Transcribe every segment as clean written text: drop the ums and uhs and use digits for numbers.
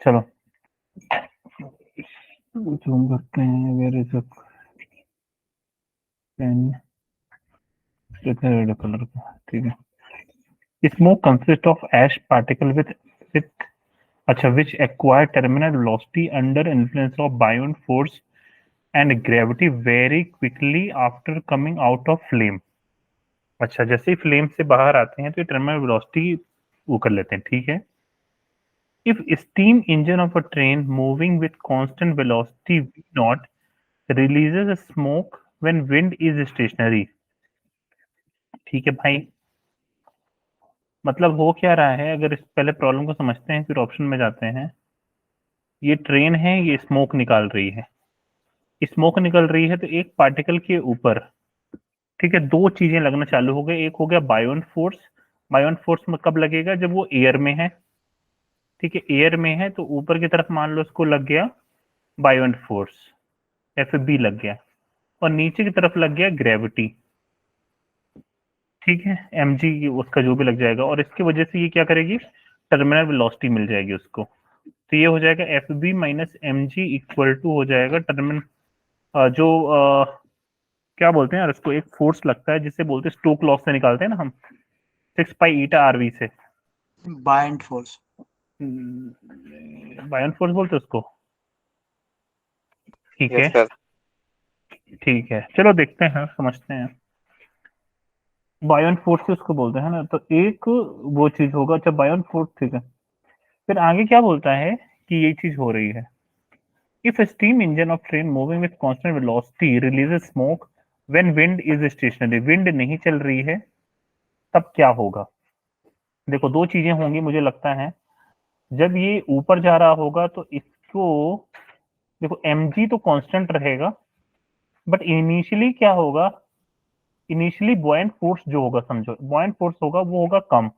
चलो जूम करते हैं। Where is pen, red colour का, ठीक है। Smoke consist of ash particle with अच्छा which acquire terminal velocity under influence of buoyant force and gravity very quickly after coming out of flame. अच्छा, जैसे ही flame से बाहर आते हैं तो ये टर्मिनल वेलोसिटी वो कर लेते हैं, ठीक है। If steam engine of a train moving with constant velocity v not releases smoke when wind is stationary. ठीक है भाई, मतलब हो क्या रहा है, अगर इस पहले प्रॉब्लम को समझते हैं फिर ऑप्शन में जाते हैं। ये ट्रेन है, ये स्मोक निकाल रही है। स्मोक निकल रही है तो एक पार्टिकल के ऊपर, ठीक है, दो चीजें लगना चालू हो गई। एक हो गया बायोन फोर्स। बायोन फोर्स में कब लगेगा, जब वो एयर में है। ठीक है, एयर में है तो ऊपर की तरफ मान लो उसको लग गया बायोन फोर्स, एफ बी लग गया। और नीचे की तरफ लग गया ग्रेविटी, ठीक है, एम जी उसका जो भी लग जाएगा। और इसकी वजह से ये क्या करेगी, टर्मिनल वेलोसिटी मिल जाएगी उसको। तो ये हो जाएगा F B minus M G equal to हो जाएगा टर्मिनल जो क्या बोलते हैं यार इसको, एक फोर्स लगता है जिसे बोलते हैं स्टोक लॉ से निकालते हैं ना हम, 6 पाई ईटा आर वी से। Buoyant force. बायोन फोर्स बोलते हैं उसको, ठीक है। Yes sir. ठीक है, चलो देखते हैं, समझते हैं। बायोन फोर्स से उसको बोलते हैं ना, तो एक वो चीज होगा। अच्छा बायोन फोर्स, ठीक है। फिर आगे क्या बोलता है कि ये चीज हो रही है। If steam engine of train moving with constant velocity releases smoke when wind is stationary, wind नहीं चल रही है तब क्या होगा। देखो दो चीजें होंगी मुझे लगता है। जब ये ऊपर जा रहा होगा तो इसको, देखो mg तो कांस्टेंट रहेगा, बट इनिशियली क्या होगा, इनिशियली बॉयंट फोर्स जो होगा, समझो बॉयंट फोर्स होगा वो होगा कम,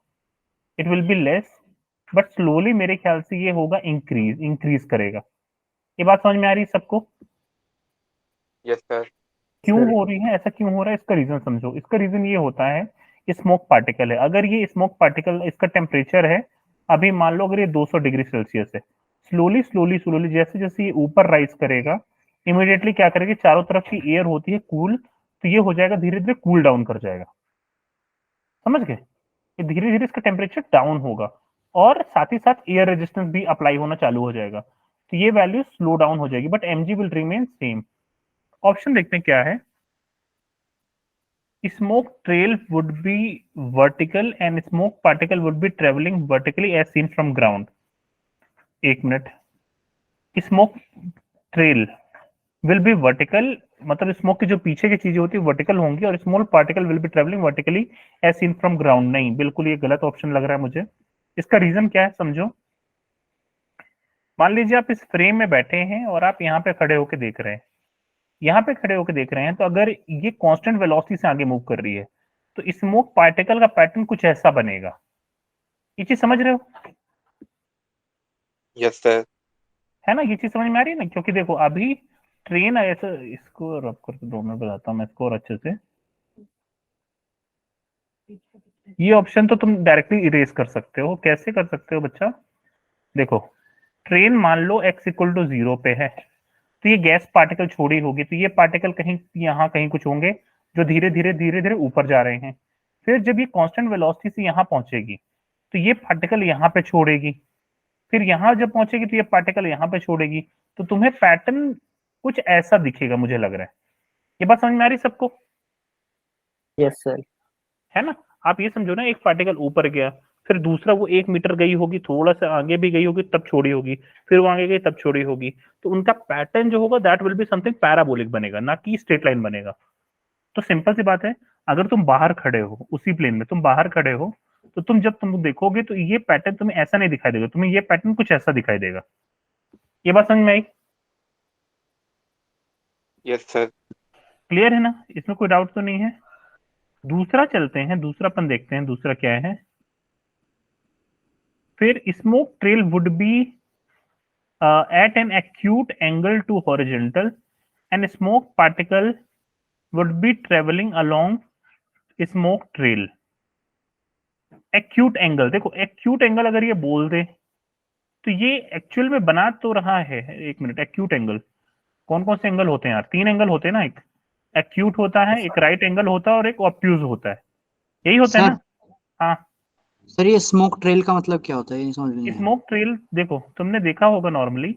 it will be less. But slowly मेरे ख्याल से ये होगा इंक्रीज, इंक्रीज करेगा। ये बात समझ में आ रही है सबको। Yes sir. क्यों हो रही है ऐसा, क्यों हो रहा है, इसका रीजन समझो। इसका रीजन ये होता है, स्मोक पार्टिकल है। अगर ये स्मोक पार्टिकल, इसका टेम्परेचर है अभी मान लो अगर ये 200 डिग्री सेल्सियस है, स्लोली स्लोली स्लोली जैसे जैसे ये ऊपर राइज करेगा, इमिडिएटली क्या करेगी, चारों तरफ की एयर होती है कूल, तो ये हो जाएगा धीरे धीरे कूल डाउन कर जाएगा। समझ गए, ये धीरे धीरे इसका टेम्परेचर डाउन होगा और साथ ही साथ एयर रेजिस्टेंस भी अप्लाई होना चालू हो जाएगा, तो ये वैल्यू स्लो डाउन हो जाएगी, but MG will remain same. Option देखते हैं क्या है। Smoke trail would be vertical and smoke particle would be traveling vertically as seen from ground। एक minute, smoke trail will be vertical, मतलब smoke की जो पीछे की चीजें होती है वर्टिकल होंगी, और small particle will be travelling vertically as seen from ground. नहीं, बिल्कुल ये गलत ऑप्शन लग रहा है मुझे। इसका रीजन क्या है समझो। मान लीजिए आप इस फ्रेम में बैठे हैं और आप यहाँ पे खड़े होकर देख रहे हैं, यहाँ पे खड़े होकर देख रहे हैं, तो अगर ये कांस्टेंट वेलोसिटी से आगे मूव कर रही है तो स्मोक पार्टिकल का पैटर्न कुछ ऐसा बनेगा। ये चीज समझ रहे हो, यस सर। है ना, ये चीज समझ में आ रही है ना। क्योंकि देखो अभी ट्रेन ऐसा, इसको रब करके 2 मिनट बताता हूँ मैं इसको और अच्छे से। ये ऑप्शन तो तुम डायरेक्टली इरेज कर सकते हो। कैसे कर सकते हो बच्चा, देखो ट्रेन मान लो x इक्वल टू 0 पे है, तो ये गैस पार्टिकल छोड़ी होगी, तो ये पार्टिकल कहीं यहाँ कहीं कुछ होंगे जो धीरे धीरे धीरे धीरे ऊपर जा रहे हैं। फिर जब ये कांस्टेंट वेलोसिटी से यहाँ पहुंचेगी तो ये पार्टिकल यहाँ पे छोड़ेगी, फिर यहाँ जब पहुंचेगी तो ये पार्टिकल यहाँ पे छोड़ेगी, तो तुम्हें पैटर्न कुछ ऐसा दिखेगा मुझे लग रहा है। ये बात समझ में आ रही सबको, यस सर। है ना। आप ये समझो ना, एक पार्टिकल ऊपर गया, फिर दूसरा वो 1 मीटर गई होगी, थोड़ा सा आगे भी गई होगी तब छोड़ी होगी, फिर वो आगे गई तब छोड़ी होगी, तो उनका पैटर्न जो होगा that will be something parabolic बनेगा, ना कि स्ट्रेट लाइन बनेगा। तो सिंपल सी बात है, अगर तुम बाहर खड़े हो उसी प्लेन में, तुम बाहर खड़े हो, तो तुम जब तुम देखोगे तो ये पैटर्न तुम्हें ऐसा नहीं दिखाई देगा, तुम्हें ये पैटर्न कुछ ऐसा दिखाई देगा। ये बात समझ में आई, यस सर। क्लियर है ना, इसमें कोई डाउट तो नहीं है। दूसरा चलते हैं, दूसरापन देखते हैं, दूसरा क्या है। फिर smoke trail would B at an acute angle to horizontal and smoke particle would be traveling along smoke trail। Acute angle, देखो एक्यूट एंगल अगर ये बोल दे तो ये एक्चुअल में बना तो रहा है, एक मिनट, एक्यूट एंगल कौन कौन से एंगल होते हैं यार? 3 एंगल होते हैं ना, एक एक्यूट होता है, एक राइट एंगल होता है और एक ऑब्ट्यूज होता है, यही होता है सर ना? हाँ। सर ये स्मोक ट्रेल का मतलब क्या होता है, ये समझ में नहीं आया। स्मोक ट्रेल देखो, तुमने देखा होगा नॉर्मली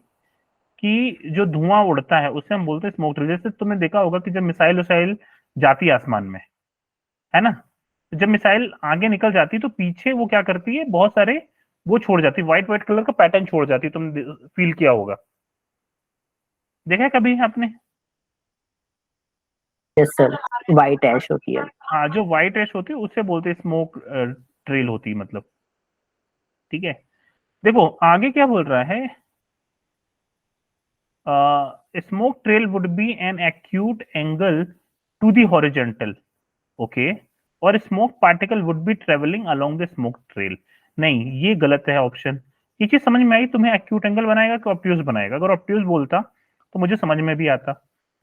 कि जो धुआं उड़ता है उसे हम बोलते हैं स्मोक ट्रेल। जैसे तुमने देखा होगा कि जब मिसाइल उसाइल जाती है आसमान में, है ना, तो जब मिसाइल आगे निकल जाती है तो पीछे वो क्या करती है, बहुत सारे वो छोड़ जाती है, व्हाइट व्हाइट कलर का पैटर्न छोड़ जाती है, तुमने फील किया होगा, देखा है कभी आपने? यस सर, वाइट ऐश होती है। हाँ, जो व्हाइट ऐश होती है उससे बोलते हैं स्मोक ट्रेल होती है मतलब। ठीक है, देखो आगे क्या बोल रहा है, smoke trail would be an acute angle to the horizontal, okay, और smoke particle would be traveling along the smoke trail। नहीं, ये गलत है ऑप्शन। ये चीज समझ में आई तुम्हें? एक्यूट एंगल बनाएगा कि ऑब्ट्यूज बनाएगा? अगर ऑब्ट्यूज बोलता तो मुझे समझ में भी आता।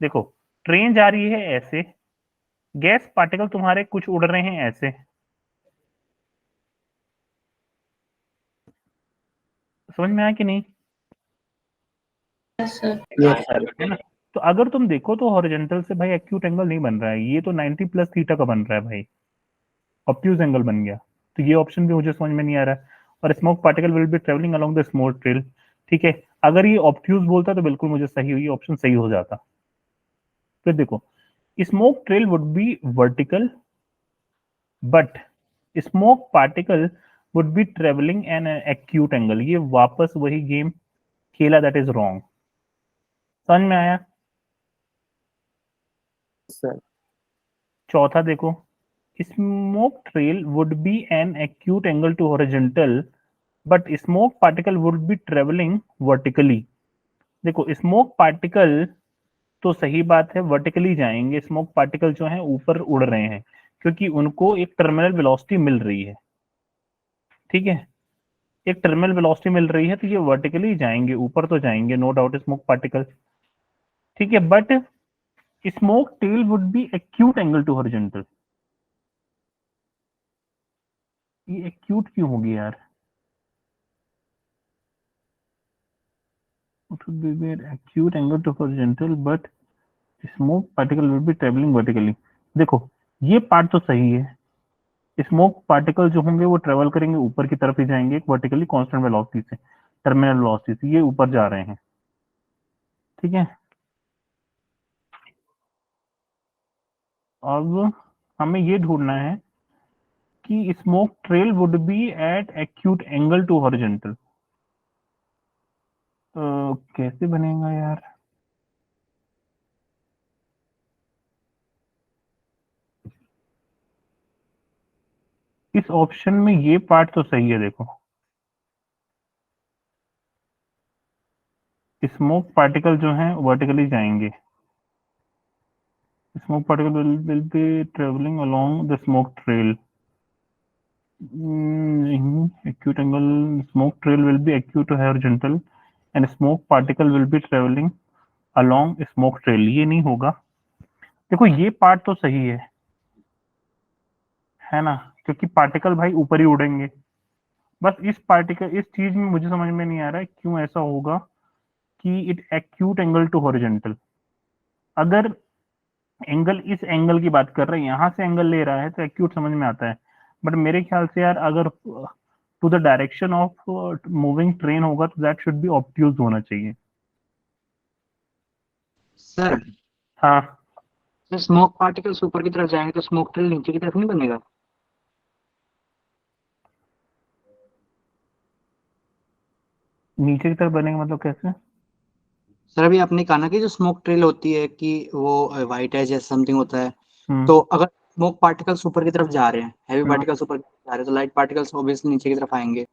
देखो, ट्रेन जा रही है ऐसे, गैस पार्टिकल तुम्हारे कुछ उड़ रहे हैं ऐसे, समझ में आया कि नहीं? Yes sir. है ना? तो अगर तुम देखो तो हॉरिजॉन्टल से भाई एक्यूट एंगल नहीं बन रहा है, ये तो 90 प्लस थीटा का बन रहा है भाई, ऑब्ट्यूज एंगल बन गया। तो ये ऑप्शन भी मुझे समझ में नहीं आ रहा है। और smoke particle will be travelling along the smoke trail, ठीक है, अगर ये ऑब्ट्यूज बोलता तो बिल्कुल मुझे सही हुई ऑप्शन सही हो जाता। फिर देखो, smoke trail would B vertical but smoke particle would be travelling an acute angle, ये वापस वही गेम खेला, दैट इज रॉन्ग। समझ में आया? सर चौथा देखो, smoke trail would be an acute angle to horizontal but smoke particle would be traveling vertically। देखो, स्मोक पार्टिकल तो सही बात है, वर्टिकली जाएंगे, स्मोक पार्टिकल जो है ऊपर उड़ रहे हैं क्योंकि उनको एक टर्मिनल वेलोसिटी मिल रही है, ठीक है, एक टर्मिनल वेलोसिटी मिल रही है, तो ये वर्टिकली जाएंगे, ऊपर तो जाएंगे, नो डाउट, स्मोक पार्टिकल, ठीक है, but smoke tail would be acute angle to horizontal. ये एक्यूट क्यों होगी यार? It would be an acute angle to horizontal but smoke particle will be traveling vertically। देखो, ये पार्ट तो सही है, स्मोक पार्टिकल जो होंगे वो ट्रेवल करेंगे ऊपर की तरफ ही जाएंगे, एक वर्टिकली कांस्टेंट वेलोसिटी से, टर्मिनल वेलोसिटी से, ये ऊपर जा रहे हैं, ठीक है। अब हमें ये ढूंढना है कि smoke trail would be at acute angle to horizontal, कैसे बनेगा यार? इस ऑप्शन में ये पार्ट तो सही है, देखो, स्मोक पार्टिकल जो है वर्टिकली जाएंगे, smoke particle will be traveling along the smoke trail। acute angle, smoke trail will be acute to horizontal and smoke particle will be traveling along smoke trail, ये नहीं होगा। देखो, ये पार्ट तो सही है ना, क्योंकि पार्टिकल भाई ऊपर ही उड़ेंगे। बस इस पार्टिकल, इस चीज में मुझे समझ में नहीं आ रहा है क्यों ऐसा होगा कि it acute angle to horizontal. अगर एंगल इस एंगल की बात कर रहे हैं, यहां से एंगल ले रहा है तो एक्यूट समझ में आता है, बट मेरे ख्याल से यार अगर to the direction of moving train होगा तो दैट शुड बी ऑब्ट्यूज होना चाहिए। सर हाँ, स्मोक पार्टिकल्स ऊपर की तरफ जाएंगे तो स्मोक ट्रेल नीचे की तरफ नहीं बनेगा। नीचे की तरफ बनेगा मतलब कैसे? सर अभी आपने कहा ना कि जो स्मोक ट्रेल होती है कि वो वाइट है जैसे समथिंग होता है, हम्म तो अगर स्मोक पार्टिकल्स ऊपर की तरफ जा रहे हैं, हैवी हम्म। पार्टिकल्स ऊपर की तरफ जा रहे हैं, तो लाइट पार्टिकल्स ऑब्वियसली नीचे की तरफ आएंगे।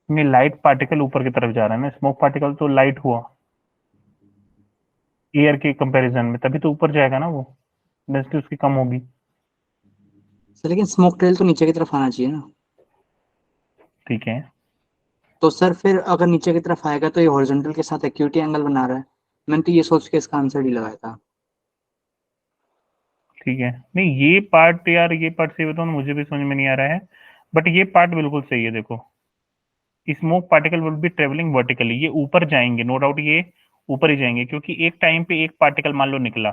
नहीं, लाइट पार्टिकल ऊपर की तरफ जा रहा है ना, स्मोक पार्टिकल तो लाइट हुआ एयर के कंपैरिजन में, तभी तो ऊपर जाएगा ना, वो डेंसिटी उसकी कम होगी। सर लेकिन स्मोक ट्रेल तो नीचे की तरफ आना चाहिए ना। ठीक है, तो सर फिर अगर नीचे की तरफ आएगा तो ये हॉरिजॉन्टल के साथ एक्यूटी एंगल बना रहा है। मैंने तो ये सोच के इसका आंसर ही लगाया था। ठीक है, नहीं ये पार्ट यार, ये पार्ट सही बताऊं तो मुझे भी समझ में नहीं आ रहा है, बट ये पार्ट बिल्कुल सही है, देखो smoke particle will be travelling vertically, ये ऊपर जाएंगे, नो डाउट ये ऊपर ही जाएंगे, क्योंकि एक टाइम पे एक पार्टिकल मान लो निकला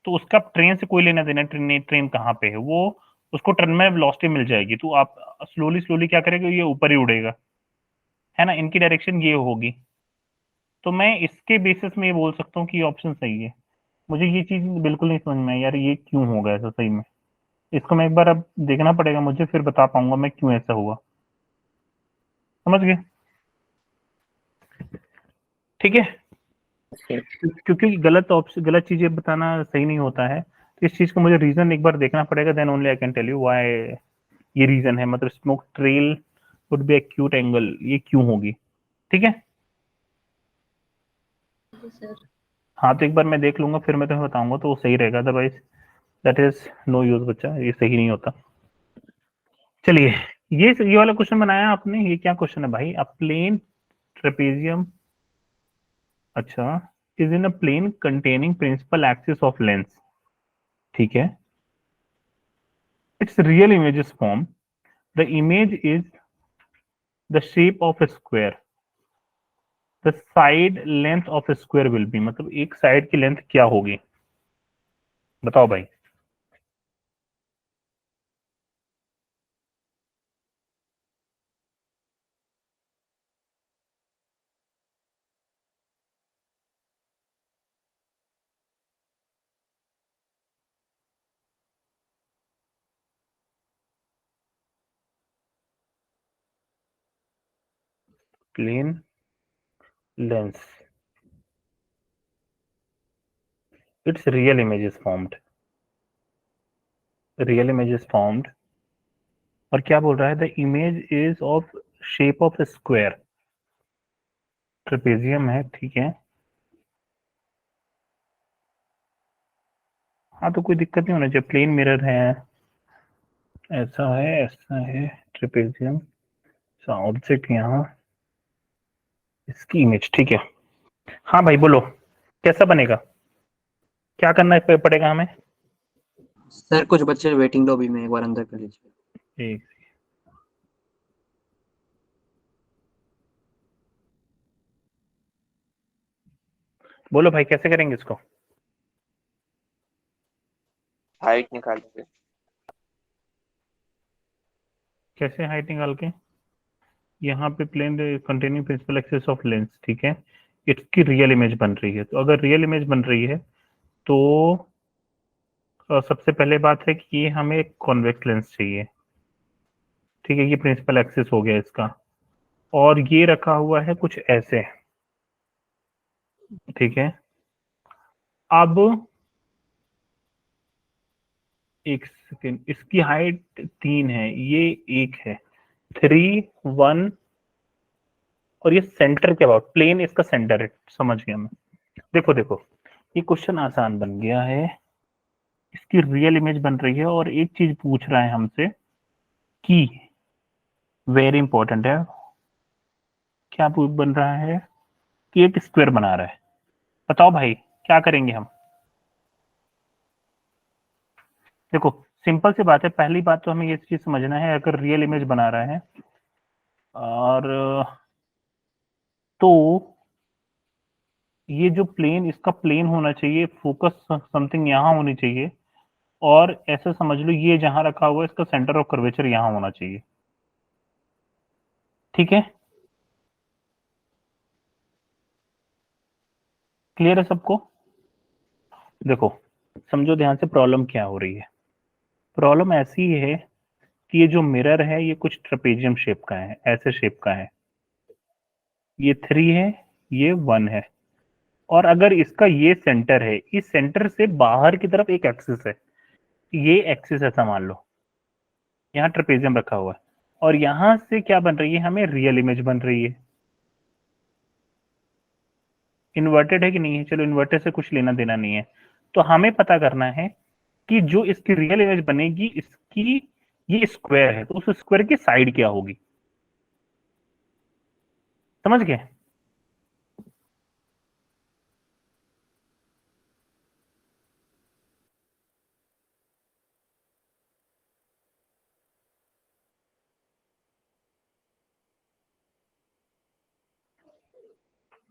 तो उसका ट्रेन से कोई लेना देना, ट्रेन कहाँ पे है, वो उसको टर्न में वेलोसिटी मिल जाएगी, तो आप स्लोली स्लोली क्या करेंगे, ये ऊपर ही उड़ेगा, है ना, इनकी डायरेक्शन ये होगी। तो मैं इसके बेसिस में ये बोल सकता हूँ कि ये ऑप्शन सही है। मुझे ये चीज बिल्कुल नहीं समझ में आई यार, ये क्यों होगा ऐसा सही में, इसको मैं एक बार अब देखना पड़ेगा मुझे, फिर बता पाऊंगा मैं क्यों ऐसा हुआ। समझ गए? ठीक है, सर क्योंकि गलत ऑप्शन, गलत चीजें बताना सही नहीं होता है, तो इस चीज को मुझे रीजन एक बार देखना पड़ेगा, then only I can tell you why ये रीजन है, मतलब smoke trail would be acute angle, ये क्यों होगी। ठीक है, सर हाँ तो एक बार मैं देख लूंगा, फिर मैं तुम्हें बताऊंगा, तो वो सही रहेगा, otherwise that is no use बच्चा, ये सही नहीं होता। चलिए, ये वाला क्वेश्चन बनाया आपने, ये क्या क्वेश्चन है भाई, अ प्लेन ट्रेपेजियम, अच्छा, is in a plane containing principal axis of lens, ठीक है, its real image is formed, the image is the shape of a square, the side length of a square will be, मतलब एक side की length क्या होगी, बताओ भाई। Plane lens, its real image is formed, real image is formed, और क्या बोल रहा है, the image is of shape of square, trapezium है, ठीक है, हाँ तो कोई दिक्कत नहीं होना चाहिए, प्लेन मिरर है, ऐसा है ट्रेपेजियम, ऑब्जेक्ट यहाँ, इसकी इमेज, ठीक है। हाँ भाई बोलो, कैसा बनेगा, क्या करना पड़ेगा हमें। सर कुछ बच्चे वेटिंग लॉबी में, एक बार अंदर कर लीजिए। एक, बोलो भाई कैसे करेंगे इसको, हाइट निकालेंगे। कैसे हाइट निकाल के, यहाँ पे plane containing principal axis of lens, ठीक है, इसकी रियल इमेज बन रही है, तो अगर रियल इमेज बन रही है तो सबसे पहले बात है कि ये हमें कॉन्वेक्स लेंस चाहिए, ठीक है, ये प्रिंसिपल एक्सिस हो गया इसका, और ये रखा हुआ है कुछ ऐसे, ठीक है, अब एक सेकेंड, इसकी हाइट 3 है, ये 1 है, 3 1, और ये सेंटर के अबाउट, प्लेन इसका सेंटर है, समझ गया मैं। देखो देखो, ये क्वेश्चन आसान बन गया है, इसकी रियल इमेज बन रही है, और एक चीज पूछ रहा है हमसे कि, वेरी इंपॉर्टेंट है, क्या बन रहा है कि एक स्क्वायर बना रहा है, बताओ भाई क्या करेंगे हम। देखो सिंपल सी बात है, पहली बात तो हमें ये चीज समझना है, अगर रियल इमेज बना रहा है और तो ये जो प्लेन, इसका प्लेन होना चाहिए, फोकस समथिंग यहाँ होनी चाहिए, और ऐसे समझ लो ये जहां रखा हुआ है इसका सेंटर ऑफ कर्वेचर यहाँ होना चाहिए, ठीक है, क्लियर है सबको। देखो समझो ध्यान से प्रॉब्लम क्या हो रही है, प्रॉब्लम ऐसी है कि ये जो मिरर है ये कुछ ट्रेपेजियम शेप का है, ऐसे शेप का है, ये 3 है, ये 1 है, और अगर इसका ये सेंटर है, इस सेंटर से बाहर की तरफ एक एक्सिस है, ये एक्सिस ऐसा मान लो, यहाँ ट्रेपेजियम रखा हुआ है, और यहां से क्या बन रही है, हमें रियल इमेज बन रही है, इन्वर्टेड है कि नहीं है, चलो इन्वर्टेड से कुछ लेना देना नहीं है, तो हमें पता करना है कि जो इसकी रियल इमेज बनेगी, इसकी ये स्क्वायर है, तो उस स्क्वायर की साइड क्या होगी, समझ गए।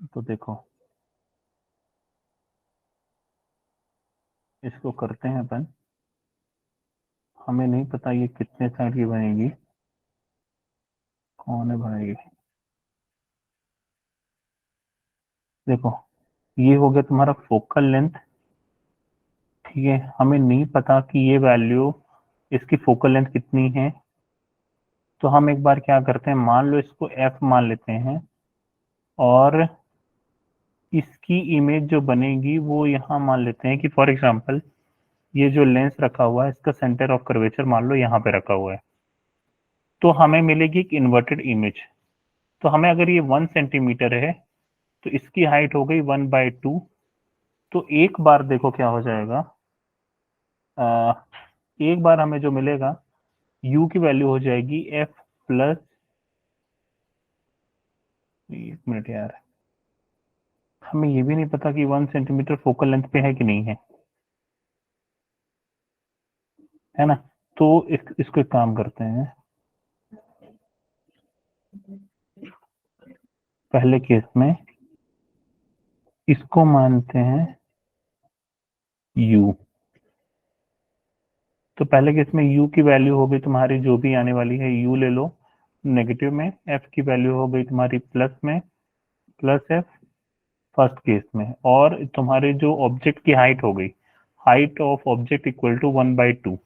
तो देखो इसको करते हैं अपन, हमें नहीं पता ये कितने साइड की बनेगी, कौन है बनाएगी। देखो ये हो गया तुम्हारा फोकल लेंथ, ठीक है। हमें नहीं पता कि ये वैल्यू इसकी फोकल लेंथ कितनी है, तो हम एक बार क्या करते हैं, मान लो इसको f मान लेते हैं, और इसकी इमेज जो बनेगी वो यहाँ मान लेते हैं कि फॉर एग्जांपल ये जो लेंस रखा हुआ है इसका सेंटर ऑफ कर्वेचर मान लो यहाँ पे रखा हुआ है, तो हमें मिलेगी एक इन्वर्टेड इमेज। तो हमें अगर ये 1 सेंटीमीटर है तो इसकी हाइट हो गई 1/2। तो एक बार देखो क्या हो जाएगा, एक बार हमें जो मिलेगा u की वैल्यू हो जाएगी f प्लस, एक मिनट यार, हमें ये भी नहीं पता कि 1 सेंटीमीटर फोकल लेंथ पे है कि नहीं है ना। तो इसको एक काम करते हैं, पहले केस में इसको मानते हैं u। तो पहले केस में u की वैल्यू हो गई तुम्हारी जो भी आने वाली है, u ले लो नेगेटिव में, f की वैल्यू हो गई तुम्हारी प्लस में, प्लस f फर्स्ट केस में, और तुम्हारे जो ऑब्जेक्ट की हाइट हो गई, height of object equal to 1/2।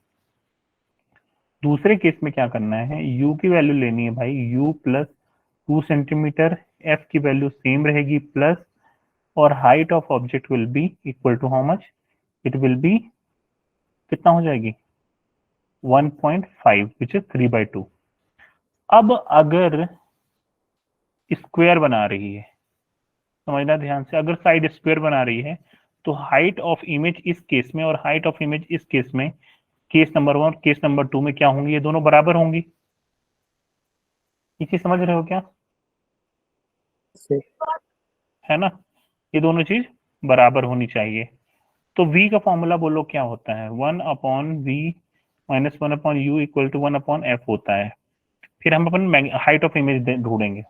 दूसरे केस में क्या करना है, u की वैल्यू लेनी है भाई, u प्लस 2 सेंटीमीटर, f की वैल्यू सेम रहेगी प्लस, और height of object will be equal to how much, it will be कितना हो जाएगी 1.5 विच इज 3/2। अब अगर स्क्वायर बना रही है, समझना ध्यान से, अगर साइड स्क्वायर बना रही है तो हाइट ऑफ इमेज इस केस में और हाइट ऑफ इमेज इस केस में, केस नंबर 1 और केस नंबर 2 में क्या होंगी, ये दोनों बराबर होंगी। ये चीज समझ रहे हो क्या, है ना, ये दोनों चीज बराबर होनी चाहिए। तो v का फॉर्मूला बोलो क्या होता है, 1/v minus 1/u equal to 1/f होता है। फिर हम अपन हाइट ऑफ इमेज ढूंढेंगे।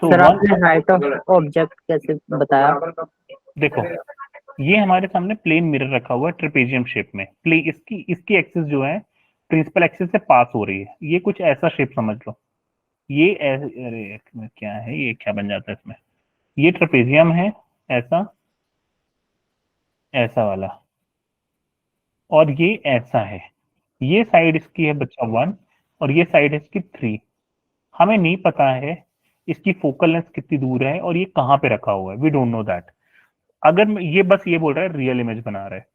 तो सर आपने हाइट ऑफ ऑब्जेक्ट कैसे बताया? देखो ये हमारे सामने प्लेन मिरर रखा हुआ है ट्रेपेजियम शेप में, इसकी एक्सिस जो है प्रिंसिपल एक्सिस से पास हो रही है, ये कुछ ऐसा शेप समझ लो। ये अरे क्या है, ये क्या बन जाता है इसमें, ये ट्रेपेजियम है ऐसा, ऐसा वाला, और ये ऐसा है। ये साइड इसकी है बच्चा 1 और ये साइड है इसकी 3। हमें नहीं पता है इसकी फोकल लेंथ कितनी दूर है और ये कहाँ पे रखा हुआ है, वी डोंट नो दैट। अगर ये बस ये बोल रहा है रियल इमेज बना रहा है,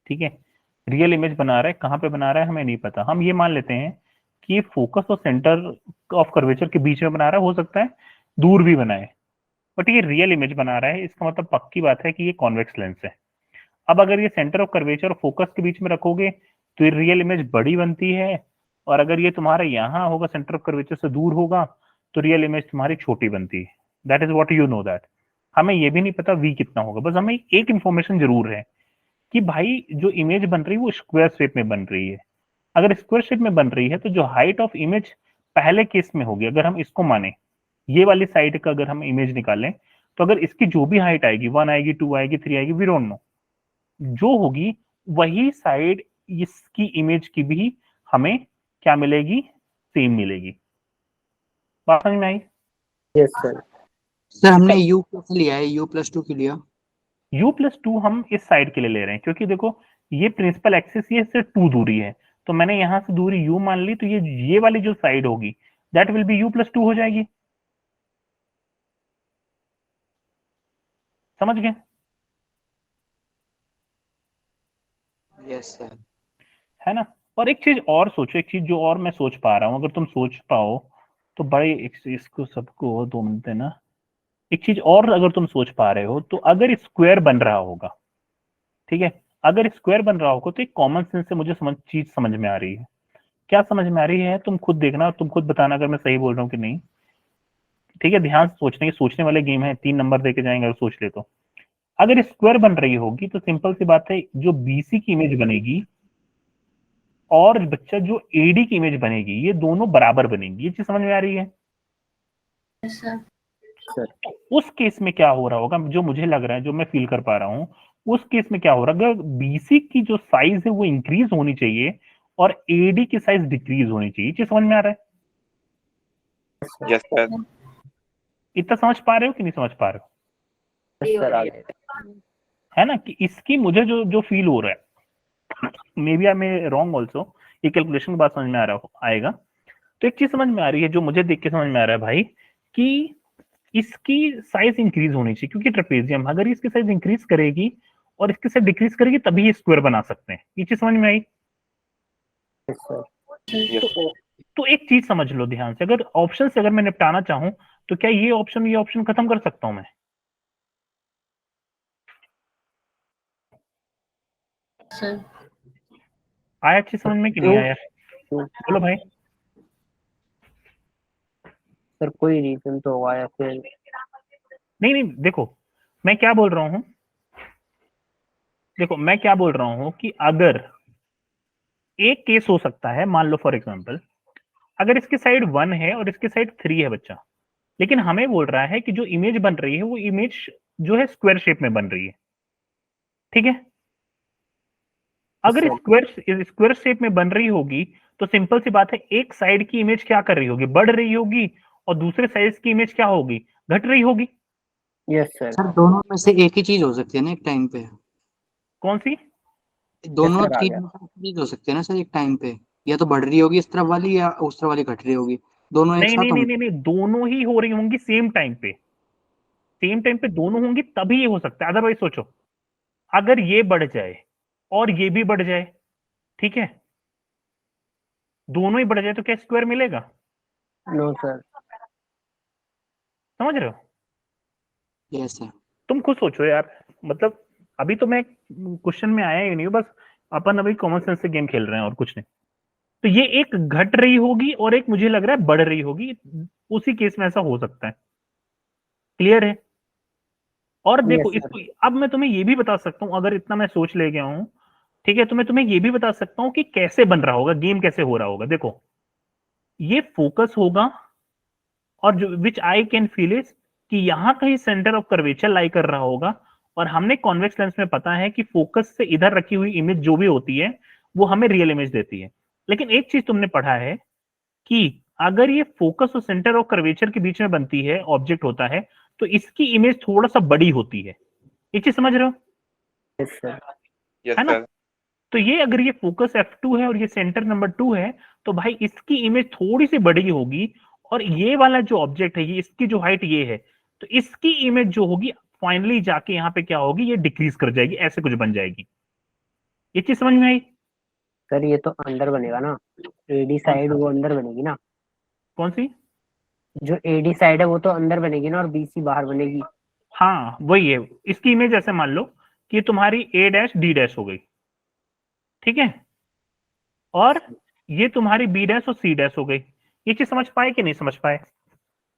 ठीक है, रियल इमेज बना रहा है, कहाँ पे बना रहा है हमें नहीं पता। हम ये मान लेते हैं कि ये फोकस और सेंटर ऑफ कर्वेचर के बीच में बना रहा है, हो सकता है दूर भी बनाए, बट ये रियल इमेज बना रहा है, इसका मतलब पक्की बात है कि ये कॉन्वेक्स लेंस है। अब अगर ये सेंटर ऑफ कर्वेचर और फोकस के बीच में रखोगे तो ये रियल इमेज बड़ी बनती है, और अगर ये तुम्हारा यहाँ होगा सेंटर ऑफ कर्वेचर से दूर होगा तो रियल इमेज तुम्हारी छोटी बनती है। That is what you know that. हमें ये भी नहीं पता v कितना होगा, बस हमें एक इंफॉर्मेशन जरूर है कि भाई जो इमेज बन रही है वो स्क्वायर शेप में बन रही है। अगर स्क्वायर शेप में बन रही है तो जो हाइट ऑफ इमेज पहले केस में होगी, अगर हम इसको माने, ये वाली साइड का अगर हम इमेज निकालें, तो अगर इसकी जो भी हाइट आएगी, 1 आएगी, 2 आएगी, 3 आएगी, वी डोंट नो, जो होगी वही साइड इसकी इमेज की भी हमें क्या मिलेगी, सेम मिलेगी। बात समझ में आई? Yes sir. सर हमने u कैसे लिया है, u प्लस 2 क्यों लिया? u+2 हम इस साइड के लिए ले रहे हैं क्योंकि देखो ये प्रिंसिपल एक्सिस ये से 2 दूरी है, तो मैंने यहां से दूरी u मान ली, तो ये वाली जो साइड होगी दैट विल बी u+2 हो जाएगी। समझ गए? Yes sir. है ना। और एक चीज और सोचो, एक चीज जो और मैं सोच पा रहा हूं, अगर तुम सोच पाओ तो बड़े इसको सबको 2 मिनट देना। एक चीज और अगर तुम सोच पा रहे हो, तो अगर स्क्वायर बन रहा होगा, ठीक है, अगर स्क्वायर बन रहा होगा तो एक कॉमन सेंस से मुझे चीज समझ में आ रही है। क्या समझ में आ रही है तुम खुद देखना, तुम खुद बताना अगर मैं सही बोल रहा हूँ कि नहीं, ठीक है। ध्यान से सोचने के, सोचने वाले गेम है, 3 नंबर देके जाएंगे अगर सोच ले तो। अगर स्क्वायर बन रही होगी तो सिंपल सी बात है, जो बीसी की इमेज बनेगी और बच्चा जो एडी की इमेज बनेगी, ये दोनों बराबर बनेगी। ये चीज समझ में आ रही है? Yes sir. सर। तो उस केस में क्या हो रहा होगा, जो मुझे लग रहा है, जो मैं फील कर पा रहा हूँ, उस केस में क्या हो रहा है, बीसी की जो साइज है वो इंक्रीज होनी चाहिए और एडी की साइज डिक्रीज होनी चाहिए। चीज समझ में आ रहा है? Yes sir. इतना समझ पा रहे हो कि नहीं समझ पा रहे हो? सर आगे। है ना, कि इसकी मुझे जो जो फील हो रहा है, maybe I may wrong also, ये कैलकुलेशन के बाद समझ में आ रहा आएगा। तो एक चीज समझ में आ रही है, जो मुझे देख के समझ में आ रहा है भाई, कि इसकी साइज इंक्रीज होनी चाहिए, क्योंकि ट्रेपेजियम अगर इसकी साइज इंक्रीज करेगी और इसकी साइज डिक्रीज करेगी तभी ये स्क्वायर बना सकते हैं। ये चीज समझ में आई? Yes sir. यस तो एक चीज समझ लो ध्यान से, अगर ऑप्शन से अगर मैं निपटाना चाहूं तो क्या ये ऑप्शन खत्म कर सकता हूं मैं? सर आया चीज समझ में कि नहीं आया? बोलो भाई। सर कोई रीजन तो होगा या फिर नहीं नहीं, देखो मैं क्या बोल रहा हूं, देखो मैं क्या बोल रहा हूं कि अगर एक केस हो सकता है, मान लो फॉर एग्जांपल, अगर इसकी साइड 1 है और इसकी साइड 3 है बच्चा, लेकिन हमें बोल रहा है कि जो इमेज बन रही है वो इमेज जो है स्क्वायर शेप में बन रही है। ठीक है, अगर सर। स्क्वायर स्क्वायर शेप में बन रही होगी तो सिंपल सी बात है, एक साइड की इमेज क्या कर रही होगी, बढ़ रही होगी, और दूसरे साइड की इमेज क्या होगी, घट रही होगी। Yes sir. सर दोनों में से एक ही चीज हो सकती है ना एक टाइम पे, कौन सी? दोनों सर आ चीज गया। चीज हो सकती है ना सर एक टाइम पे, या तो बढ़ रही होगी इस तरफ वाली या उस तरफ वाली घट रही होगी, दोनों एक नहीं नहीं साथ नहीं होंगे। नहीं नहीं, दोनों ही हो रही होंगी सेम टाइम पे, सेम टाइम पे दोनों होंगी तभी ये हो सकता है। अदरवाइज सोचो, अगर ये बढ़ जाए और ये भी बढ़ जाए, ठीक है, दोनों ही बढ़ जाए तो क्या स्क्वायर मिलेगा? No sir. समझ रहे हो? Yes sir. तुम खुद सोचो यार, मतलब अभी तो मैं क्वेश्चन में आया ही नहीं हूं, बस अपन अभी कॉमन सेंस से गेम खेल रहे हैं और कुछ नहीं। तो ये एक घट रही होगी और एक मुझे लग रहा है बढ़ रही होगी, उसी केस में ऐसा हो सकता है। क्लियर है? और देखो यस इसको, सर। अब मैं तुम्हें ये भी बता सकता हूं, अगर इतना मैं सोच ले गया हूं, ठीक है, तो मैं तुम्हें ये भी बता सकता हूं कि कैसे बन रहा होगा, गेम कैसे हो रहा होगा। देखो, ये फोकस होगा, और जो विच आई कैन फील इज कि यहां कहीं सेंटर ऑफ कर्वेचर लाई कर रहा होगा, और हमने कॉन्वेक्स लेंस में पता है कि फोकस से इधर रखी हुई इमेज जो भी होती है वो हमें रियल इमेज देती है। लेकिन एक चीज तुमने पढ़ा है कि अगर ये फोकस और सेंटर ऑफ कर्वेचर के बीच में बनती है, ऑब्जेक्ट होता है, तो इसकी इमेज थोड़ा सा बड़ी होती है। ये चीज समझ रहे हो? Yes sir. यस है ना? सर। तो ये अगर ये फोकस F2 है और ये सेंटर नंबर 2 है, तो भाई इसकी इमेज थोड़ी सी बड़ी होगी, और ये वाला जो ऑब्जेक्ट है, ये इसकी जो हाइट ये है, तो इसकी इमेज जो होगी फाइनली जाके यहाँ पे क्या होगी, ये डिक्रीज कर जाएगी, ऐसे कुछ बन जाएगी। ये चीज समझ में आई? सर ये तो अंदर बनेगा ना, एडी कौन साइड सा? वो अंदर बनेगी ना, कौन सी? जो एडी साइड है वो तो अंदर बनेगी ना और बीसी बाहर बनेगी। हाँ वही है। इसकी इमेज ऐसे मान लो कि ये तुम्हारी A डैश D डैश हो गई, ठीक है, और ये तुम्हारी B डैश और C डैश हो गई। ये चीज समझ पाए कि नहीं समझ पाए?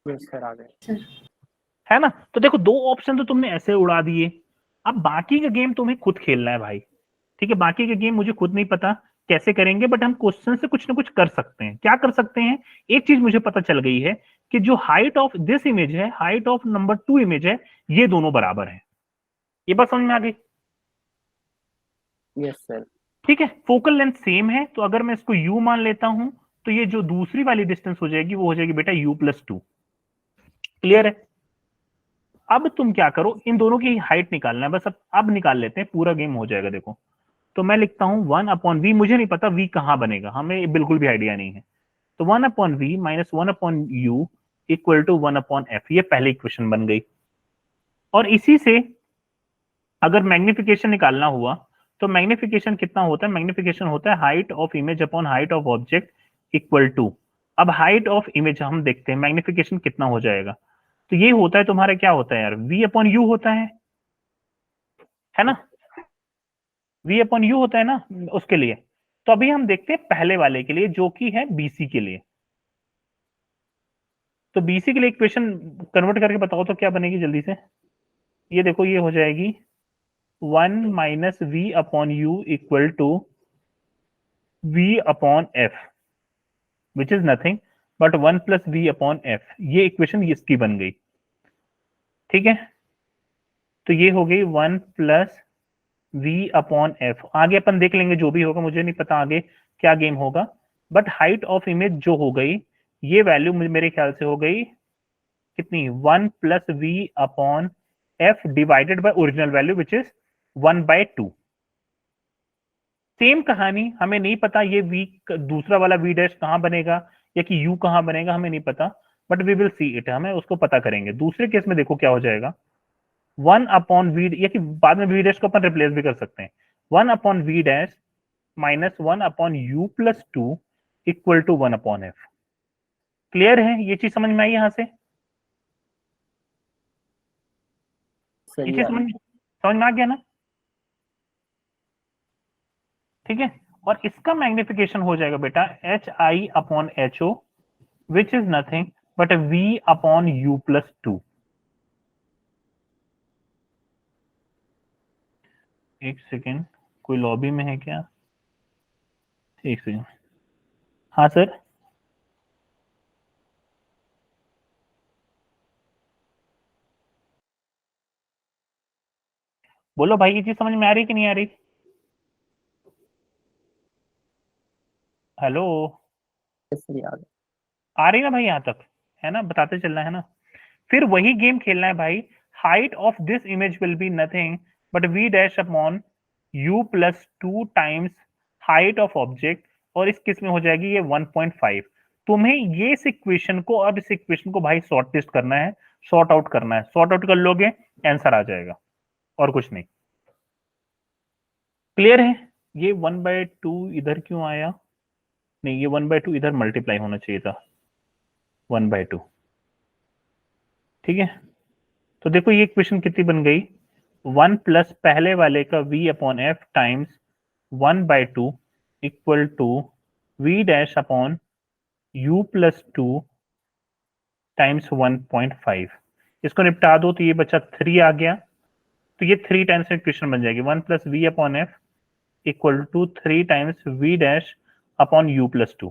यस सर आ गए। है ना? तो देखो, दो ऑप्शन तो तुमने ऐसे उड़ा दिए। अब बाकी का गेम तुम्हें खुद खेलना है भाई, ठीक है, बाकी का गेम मुझे खुद नहीं पता कैसे करेंगे, बट हम क्वेश्चन से कुछ ना कुछ कर सकते हैं। क्या कर सकते हैं? एक चीज मुझे पता चल गई है कि जो हाइट ऑफ दिस इमेज है, हाइट ऑफ नंबर 2 इमेज है, ये दोनों बराबर है। ये बात समझ में आ गई? Yes sir. ठीक है, फोकल लेंथ सेम है, तो अगर मैं इसको u मान लेता हूं, तो ये जो दूसरी वाली डिस्टेंस हो जाएगी वो हो जाएगी बेटा u+2। क्लियर है? अब तुम क्या करो, इन दोनों की हाइट निकालना है बस। अब निकाल लेते हैं, पूरा गेम हो जाएगा। देखो, तो मैं लिखता हूं 1/v, मुझे नहीं पता v कहां बनेगा, हमें बिल्कुल भी आइडिया नहीं है। तो 1/v minus 1/u equal to 1/f, ये पहली इक्वेशन बन गई। और इसी से अगर मैग्निफिकेशन निकालना हुआ, तो मैग्निफिकेशन कितना होता है? मैग्निफिकेशन होता है height of image upon height of object equal to, अब हाइट ऑफ इमेज हम देखते हैं मैग्निफिकेशन कितना हो जाएगा। तो ये होता है तुम्हारा, क्या होता है यार, v/u होता है ना, v/u होता है ना उसके लिए। तो अभी हम देखते हैं पहले वाले के लिए, जो कि है बीसी के लिए। तो बीसी के लिए इक्वेशन कन्वर्ट करके बताओ तो क्या बनेगी जल्दी से। ये देखो, ये हो जाएगी 1 minus v/u equal to v/f, which is nothing but 1 plus v/f। ये इक्वेशन इसकी बन गई। ठीक है, तो ये हो गई 1 प्लस वी अपॉन एफ। आगे अपन देख लेंगे जो भी होगा, मुझे नहीं पता आगे क्या गेम होगा, बट हाइट ऑफ इमेज जो हो गई ये वैल्यू मेरे ख्याल से हो गई कितनी, 1 plus V upon F divided by original value which is 1/2। Same कहानी, हमें नहीं पता ये वी दूसरा वाला वी डैश कहां बनेगा या कि यू कहां बनेगा, हमें नहीं पता, but we will see it, हमें उसको पता करेंगे। दूसरे केस में देखो क्या हो जाएगा, 1 अपॉन वी, या कि बाद में वी डैश को अपन रिप्लेस भी कर सकते हैं, 1 upon V dash minus 1 upon U plus 2 equal to 1 upon F. Clear है, ये चीज समझ में आई यहां से, ये सही चीज बात। समझ में आ गया ना? ठीक है, और इसका मैग्निफिकेशन हो जाएगा बेटा H I upon H O which is nothing but V upon U plus 2। एक सेकेंड, कोई लॉबी में है क्या? एक सेकेंड, हाँ सर। बोलो भाई, ये चीज समझ में आ रही कि नहीं आ रही? हेलो, सही बात। आ रही ना भाई यहाँ तक, है ना? बताते चलना है ना। फिर वही गेम खेलना है भाई, height of this image will be nothing but V dash upon U plus 2 times height of object, और इस केस में हो जाएगी ये 1.5। तुम्हें ये इस इक्वेशन को और इस इक्वेशन को भाई शॉर्ट टेस्ट करना है, शॉर्ट आउट करना है, शॉर्ट आउट कर लोगे आंसर आ जाएगा, और कुछ नहीं। क्लियर है? ये 1/2 इधर क्यों आया? नहीं, ये 1/2 इधर मल्टीप्लाई होना चाहिए था, 1/2। ठीक है, तो देखो ये इक्वेशन कितनी बन गई, 1 प्लस पहले वाले का v upon F times 1/2 equal to v dash upon u plus 2 times 1.5। इसको निपटा दो तो ये बचा 3 आ गया, तो ये 3 टाइम्स इक्वेशन बन जाएगी, 1 plus V upon F equal to 3 times V dash upon u plus 2,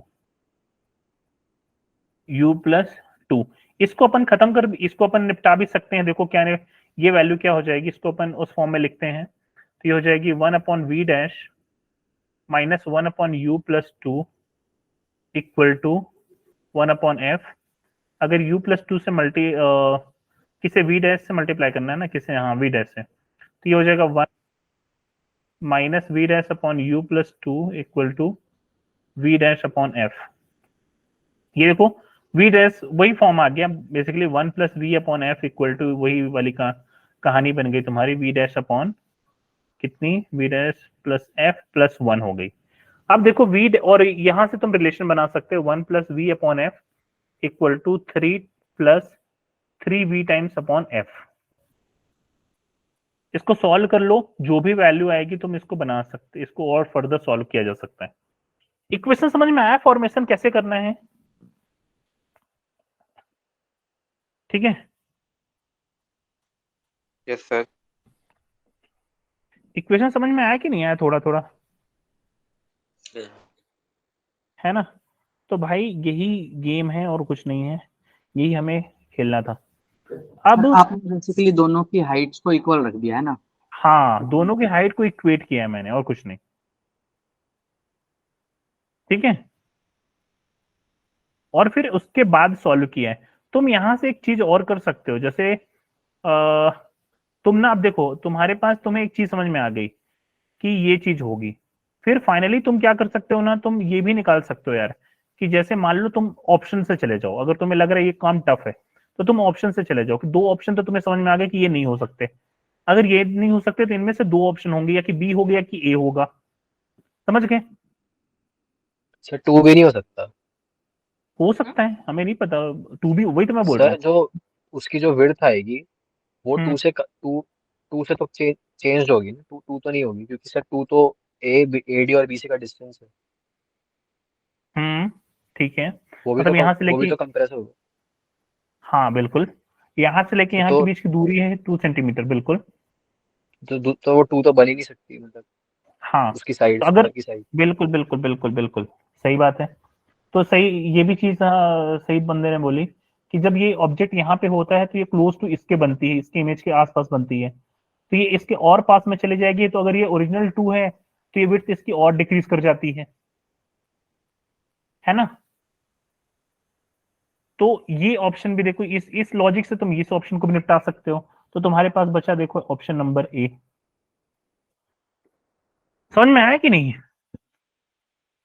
u plus 2। इसको अपन खत्म कर, इसको अपन निपटा भी सकते हैं। देखो क्या ये वैल्यू क्या हो जाएगी, इसको अपन उस फॉर्म में लिखते हैं, तो ये हो जाएगी 1 upon V dash minus 1 upon U plus 2 equal to 1 upon F. अगर u प्लस 2 से किसे v डैश से मल्टीप्लाई करना है ना, किसे, हाँ v डैश से, तो ये हो जाएगा 1 minus V dash upon U plus 2 equal to V dash upon F. ये देखो v डैश वही फॉर्म आ गया basically, 1 plus V upon F equal to वही वाली कहानी बन गई तुम्हारी, v डैश अपॉन कितनी, v dash plus F plus 1 हो गई। अब देखो v, और यहां से तुम रिलेशन बना सकते हो 1 plus V upon F equal to 3 plus 3v times upon F. इसको सॉल्व कर लो, जो भी वैल्यू आएगी तुम इसको बना सकते, इसको और फर्दर सॉल्व किया जा सकता है। इक्वेशन समझ में आया, फॉर्मेशन कैसे करना है? ठीक है, यस सर। इक्वेशन समझ में आया कि नहीं आया? थोड़ा थोड़ा है ना? तो भाई यही गेम है और कुछ नहीं है, यही हमें खेलना था। अब आपने बेसिकली दोनों की हाइट्स को इक्वल रख दिया है ना? हाँ, दोनों की हाइट को इक्वेट किया है मैंने, और कुछ नहीं। ठीक है, और फिर उसके बाद सॉल्व किया है। तुम यहां से एक चीज और कर सकते हो, जैसे तुम ना, अब देखो तुम्हारे पास, तुम्हें एक चीज समझ में आ गई कि ये चीज होगी, फिर फाइनली तुम क्या कर सकते हो ना, तुम ये भी निकाल सकते हो यार, कि जैसे मान लो तुम ऑप्शन से चले जाओ, अगर तुम्हें लग रहा है ये काम टफ है तो तुम ऑप्शन से चले जाओ कि 2 ऑप्शन तो तुम्हें समझ में आ गए कि ये नहीं हो सकते। अगर ये नहीं हो सकते तो इनमें से 2 ऑप्शन होंगे, या कि बी होगा या कि ए होगा। समझ गए? सर 2 भी नहीं हो सकता हो सकता है, हमें नहीं पता, टू भी, वही तो मैं बोल रहा सर। हूँ। जो उसकी जो विड्थ आएगी वो हम्म 2 से तो चेंज होगी ना, 2 तो नहीं होगी, क्योंकि सर 2 तो ए डी और बी सी का डिस्टेंस है। हम्म, ठीक है, वो भी तो मतलब यहाँ से वो भी लेके, तो कंप्रेस होगा। हाँ बिल्कुल, यहाँ से लेके यहाँ के तो बीच की दूरी है 2 सेंटीमीटर, बिल्कुल। वो 2 तो बन ही नहीं सकती, मतलब हाँ, उसकी साइड, तो अगर, अंदर की साइड। बिल्कुल बिल्कुल बिल्कुल बिल्कुल सही बात है। तो सही, ये भी चीज सही बंदे ने बोली कि जब ये ऑब्जेक्ट यहाँ पे होता है तो ये क्लोज टू इसके बनती है, इसके इमेज के आसपास बनती है, तो ये इसके और पास में चली जाएगी, तो अगर ये ओरिजिनल 2 है तो ये विड्थ इसकी और डिक्रीज कर जाती है ना। तो ये ऑप्शन भी देखो, इस लॉजिक से तुम इस ऑप्शन को भी निपटा सकते हो। तो तुम्हारे पास बचा देखो ऑप्शन नंबर ए। समझ में आया कि नहीं?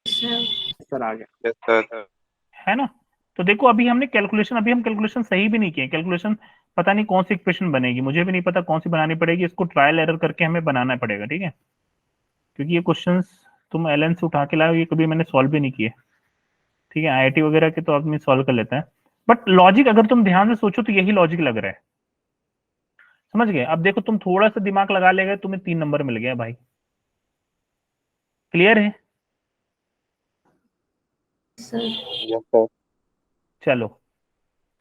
सर आ गया। Yes sir. है ना। तो देखो अभी हम कैलकुलेशन सही भी नहीं किए। कैलकुलेशन पता नहीं कौन सी इक्वेशन बनेगी, मुझे भी नहीं पता कौन सी बनानी पड़ेगी, इसको ट्रायल एरर करके हमें बनाना पड़ेगा, ठीक है। क्योंकि ये क्वेश्चंस तुम एलएन से उठा के लाओ, ये कभी मैंने सॉल्व भी नहीं किए, ठीक है। आईआईटी वगैरह के तो आदमी सॉल्व कर लेता है, बट लॉजिक अगर तुम ध्यान से सोचो तो यही लॉजिक लग रहा है। समझ गए? अब देखो तुम थोड़ा सा दिमाग लगा लेगा, तुम्हें 3 नंबर मिल गया भाई। क्लियर है? Yes sir. चलो,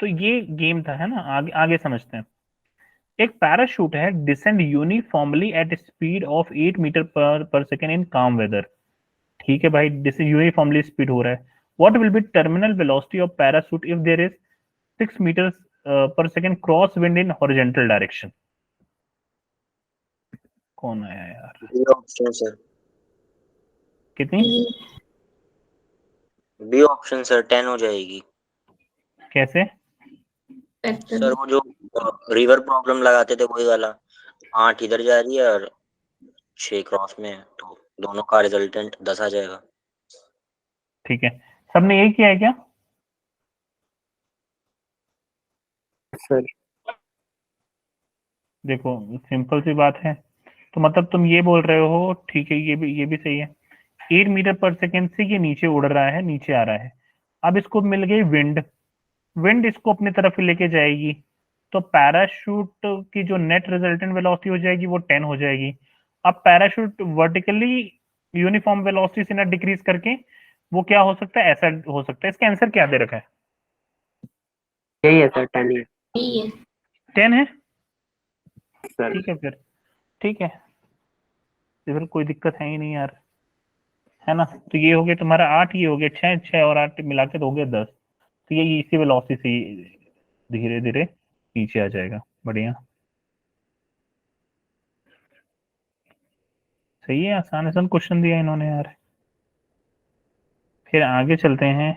तो ये गेम था, है ना। आगे आगे समझते हैं। एक पैराशूट है descend uniformly at speed of 8 metre per second in calm weather. ठीक है भाई, डिसेंड यूनिफॉर्मली स्पीड हो रहा है। What will be terminal velocity of parachute if there is 6 metre per second cross wind in horizontal direction? कौन आया यार? B option sir. कितनी? बी ऑप्शन सर 10 हो जाएगी। कैसे? सर वो जो रिवर प्रॉब्लम लगाते थे वही वाला, 8 इधर जा रही है और 6 क्रॉस में है, तो दोनों का रिजल्टेंट 10 आ जाएगा। ठीक है, सबने यही किया है क्या? सर देखो सिंपल सी बात है, तो मतलब तुम ये बोल रहे हो, ठीक है, ये भी सही है। 8 मीटर पर सेकेंड से ये नीचे उड़ रहा है, नीचे आ रहा है। अब इसको मिल गई विंड, विंड इसको अपनी तरफ लेके जाएगी, तो पैराशूट की जो नेट रिजल्टेंट वेलोसिटी हो जाएगी वो 10 हो जाएगी। अब पैराशूट वर्टिकली यूनिफॉर्म वेलोसिटी से ना डिक्रीज करके वो क्या हो सकता है, ऐसा हो सकता है। इसका आंसर क्या दे रखा है? यही है सर, 10 है। 10 है, सर ठीक है फिर, ठीक है, फिर कोई दिक्कत है ही नहीं यार, है ना। तो ये हो गया तुम्हारा 8, ये हो गया 6, 6 और 8 मिला के तो हो गया 10। तो ये इसी वेलोसिटी से धीरे धीरे नीचे आ जाएगा। बढ़िया, सही है, आसान आसान क्वेश्चन दिया इन्होंने यार। फिर आगे चलते हैं।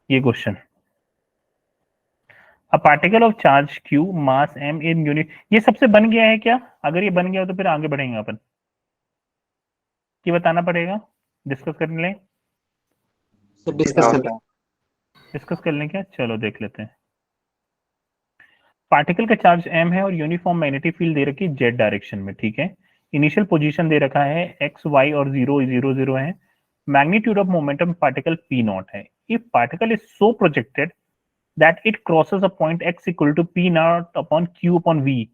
ये question, a particle of charge q mass m in unit, ये सबसे बन गया है क्या? अगर ये बन गया हो तो फिर आगे बढ़ेंगे अपन, ये बताना पड़ेगा, डिस्कस कर लें। सर डिस्कस कर डिस्कस कर लें क्या? चलो देख लेते हैं। पार्टिकल का चार्ज m है और यूनिफॉर्म मैग्नेटिक फील्ड दे रखी है z डायरेक्शन में, ठीक है। इनिशियल पोजीशन दे रखा है x y और 0 0 0 है। Magnitude of momentum particle p not है। If particle is so projected that it crosses a point x equal to p not upon q upon v।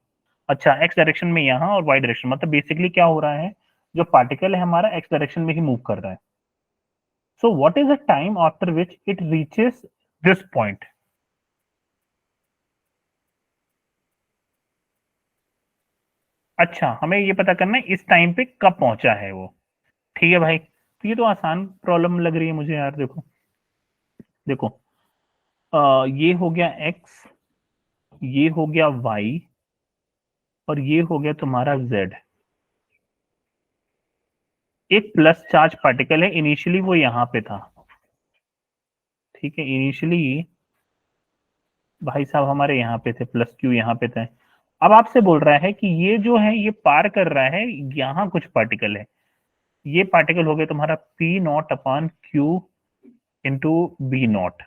अच्छा, x direction में यहाँ और y direction, मतलब basically क्या हो रहा है, जो पार्टिकल है हमारा x डायरेक्शन में ही मूव कर रहा है। So what is the time after which it reaches this point? अच्छा, हमें ये पता करना है इस टाइम पे कब पहुंचा है वो। ठीक है भाई, तो ये तो आसान प्रॉब्लम लग रही है मुझे यार। देखो देखो, ये हो गया x, ये हो गया y और ये हो गया तुम्हारा z। एक प्लस चार्ज पार्टिकल है, इनिशियली वो यहां पे था, ठीक है। इनिशियली भाई साहब हमारे यहाँ पे थे, प्लस q यहाँ पे थे। अब आपसे बोल रहा है कि ये जो है ये पार कर रहा है, यहाँ कुछ पार्टिकल है, ये पार्टिकल हो गया तुम्हारा p not upon q into B not.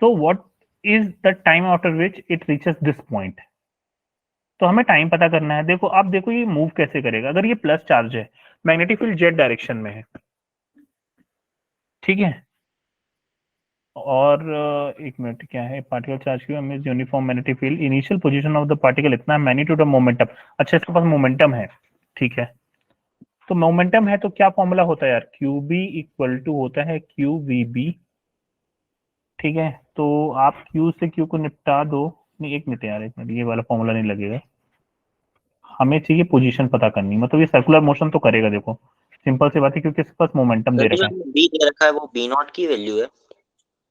तो what is the time after which it reaches this point? तो हमें टाइम पता करना है। देखो अब देखो ये मूव कैसे करेगा। अगर ये प्लस चार्ज है, मैग्नेटिक फील्ड जेड डायरेक्शन में है, ठीक है। और एक मिनट, क्या है, पार्टिकल चार्ज की image uniform magnetic field, initial position of the particle इतना, मैग्नीट्यूड ऑफ मोमेंटम। अच्छा, इसके पास मोमेंटम है, ठीक है। तो मोमेंटम है तो क्या फॉर्मूला होता है यार, क्यू बी इक्वल टू होता है क्यू वी बी, ठीक है। तो आप क्यू से क्यू को निपटा दो, नहीं एक मिनट यार, एक मिनट, ये वाला फॉर्मूला नहीं लगेगा, हमें चाहिए पोजीशन पता करनी, मतलब ये सर्कुलर मोशन तो करेगा। देखो सिंपल सी बात है, क्योंकि इसके पास मोमेंटम दे रखा है। बी दे रखा है, वो बी नॉट की वैल्यू है।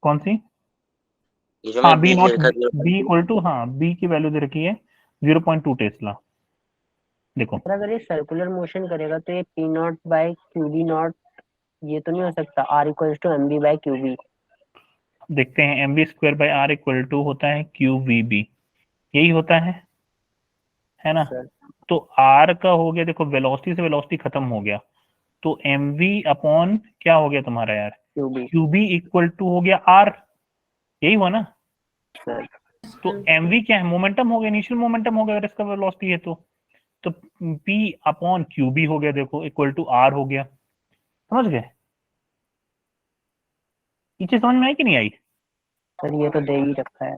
कौन सी? ये जो हाँ मैं बी बी नॉट, दे रखा बी इक्वल टू, हाँ बी की वैल्यू दे रखी है 0.2 टेस्ला। देखो और अगर ये सर्कुलर मोशन करेगा तो ये P naught by Q B naught, ये तो नहीं हो सकता R equals to M B by Q B. देखते हैं, M B square by R equal to होता है क्यू वी बी, यही होता है ना। सर तो आर का हो गया, देखो वेलोसिटी से वेलोसिटी खत्म हो गया, तो एम वी अपॉन क्या हो गया तुम्हारा यार, Q B. Q B equal to हो गया आर, यही हुआ ना। सर तो एम वी क्या है, मोमेंटम हो गया, इनिशियल मोमेंटम हो गया अगर इसका वेलोसिटी है तो पी अपॉन क्यू बी हो गया, देखो इक्वल टू आर हो गया। समझ गए, ये चीज समझ में आई कि नहीं आई? सर ये तो दे ही रखा है।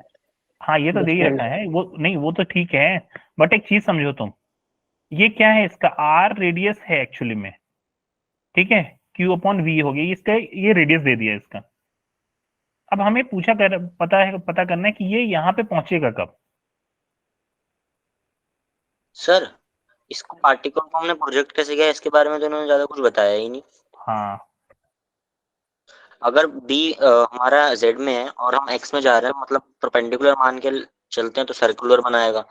हाँ ये तो दे ही रखा है, वो नहीं वो तो ठीक है, बट एक चीज समझो तुम, ये क्या है, इसका आर रेडियस है एक्चुअली में, ठीक है, क्यू अपॉन वी हो गया, इसका ये रेडियस दे दिया इसका। अब हमें पता करना है कि ये यहाँ पे पहुंचेगा कब। सर इसको पार्टिकल को हमने प्रोजेक्ट कैसे किया इसके बारे में तो उन्होंने ज्यादा कुछ बताया ही नहीं। हाँ अगर बी हमारा जेड में है और हम एक्स में जा रहे हैं, मतलब परपेंडिकुलर मान के चलते हैं तो सर्कुलर बनाएगा,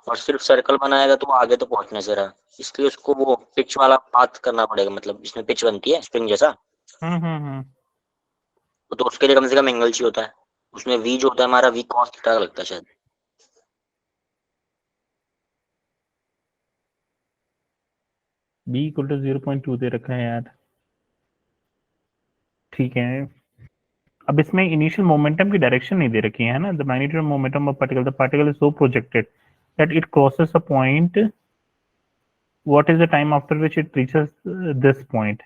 और सिर्फ सर्कल बनाएगा तो वो आगे तो पहुंच नहीं रहा, इसलिए उसको वो पिच वाला पाथ करना पड़ेगा, मतलब जिसमें पिच बनती है स्प्रिंग जैसा। हम्म। तो उसके लिए कम से कम एंगल चाहिए होता है, उसमें वी जो होता है हमारा वी कॉस थीटा लगता है शायद। बी इक्वल टू 0.2 दे रखा है यार, ठीक है। अब इसमें इनिशियल मोमेंटम की डायरेक्शन नहीं दे रखी है ना, the magnitude momentum of particle, the particle is so projected that it crosses a point, what is the time after which it reaches this point,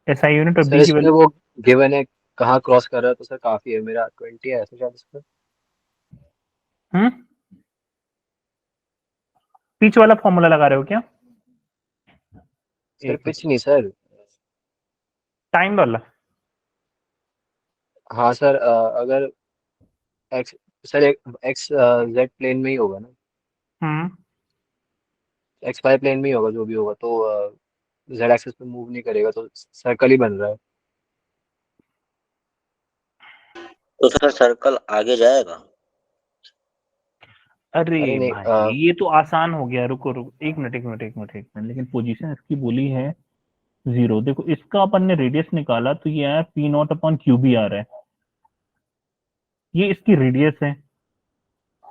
SI unit और सर बी की इसमें value. वो given है कहाँ cross कर रहा है, तो सर काफी है, मेरा 20 है ऐसे शायद इसमें। हम्म, पिच वाला फॉर्मूला लगा रहे हो क्या? सर एक पिच नहीं सर। टाइम वाला। हाँ सर, अगर X, sir X Z plane में ही होगा ना, हम्म, एक्स वाई प्लेन में ही होगा जो भी होगा, तो जेड एक्सिस पे मूव नहीं करेगा, तो सर्कल ही बन रहा है। तो सर सर्कल आगे जाएगा। अरे अरे नहीं, भाई ये तो आसान हो गया, रुको रुको एक मिनट, लेकिन पोजीशन इसकी बोली है 0, देखो इसका अपन ने रेडियस निकाला तो ये आया P not upon Q B आ रहा है, ये इसकी रेडियस है।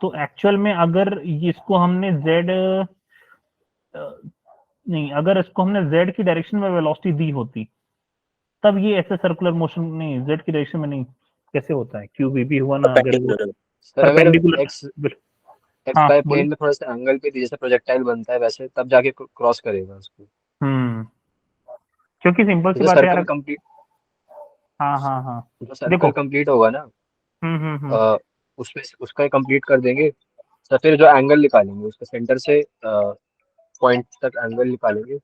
तो एक्चुअल में अगर इसको हमने जेड नहीं, अगर इसको हमने जेड की डायरेक्शन में वेलोसिटी दी होती तब ये ऐसे सर्कुलर मोशन, नहीं जेड की डायरेक्शन में नहीं, कैसे होता है, क्यू बी हुआ ना अगर वो परपेंडिकुलर। सर अगर परपेंडिकुलर। एक्स एक्स हाँ वाई बोलिए। प्लेन में थोड़ा सा एंगल पे जैसे प्रोजेक्टाइल बनता है वैसे, तब जाके क्रॉस करेगा उसको। हम्म, क्योंकि सिंपल तो सी जो बात है यार। सर्कल कंप्लीट हाँ जो देखो। सर्कल कंप्लीट होगा ना, हम्म। उसमें उसका कंप्लीट कर देंगे, तो फिर जो एंगल निकालेंगे उसके सेंटर से पॉइंट तक एंगल निकालेंगे,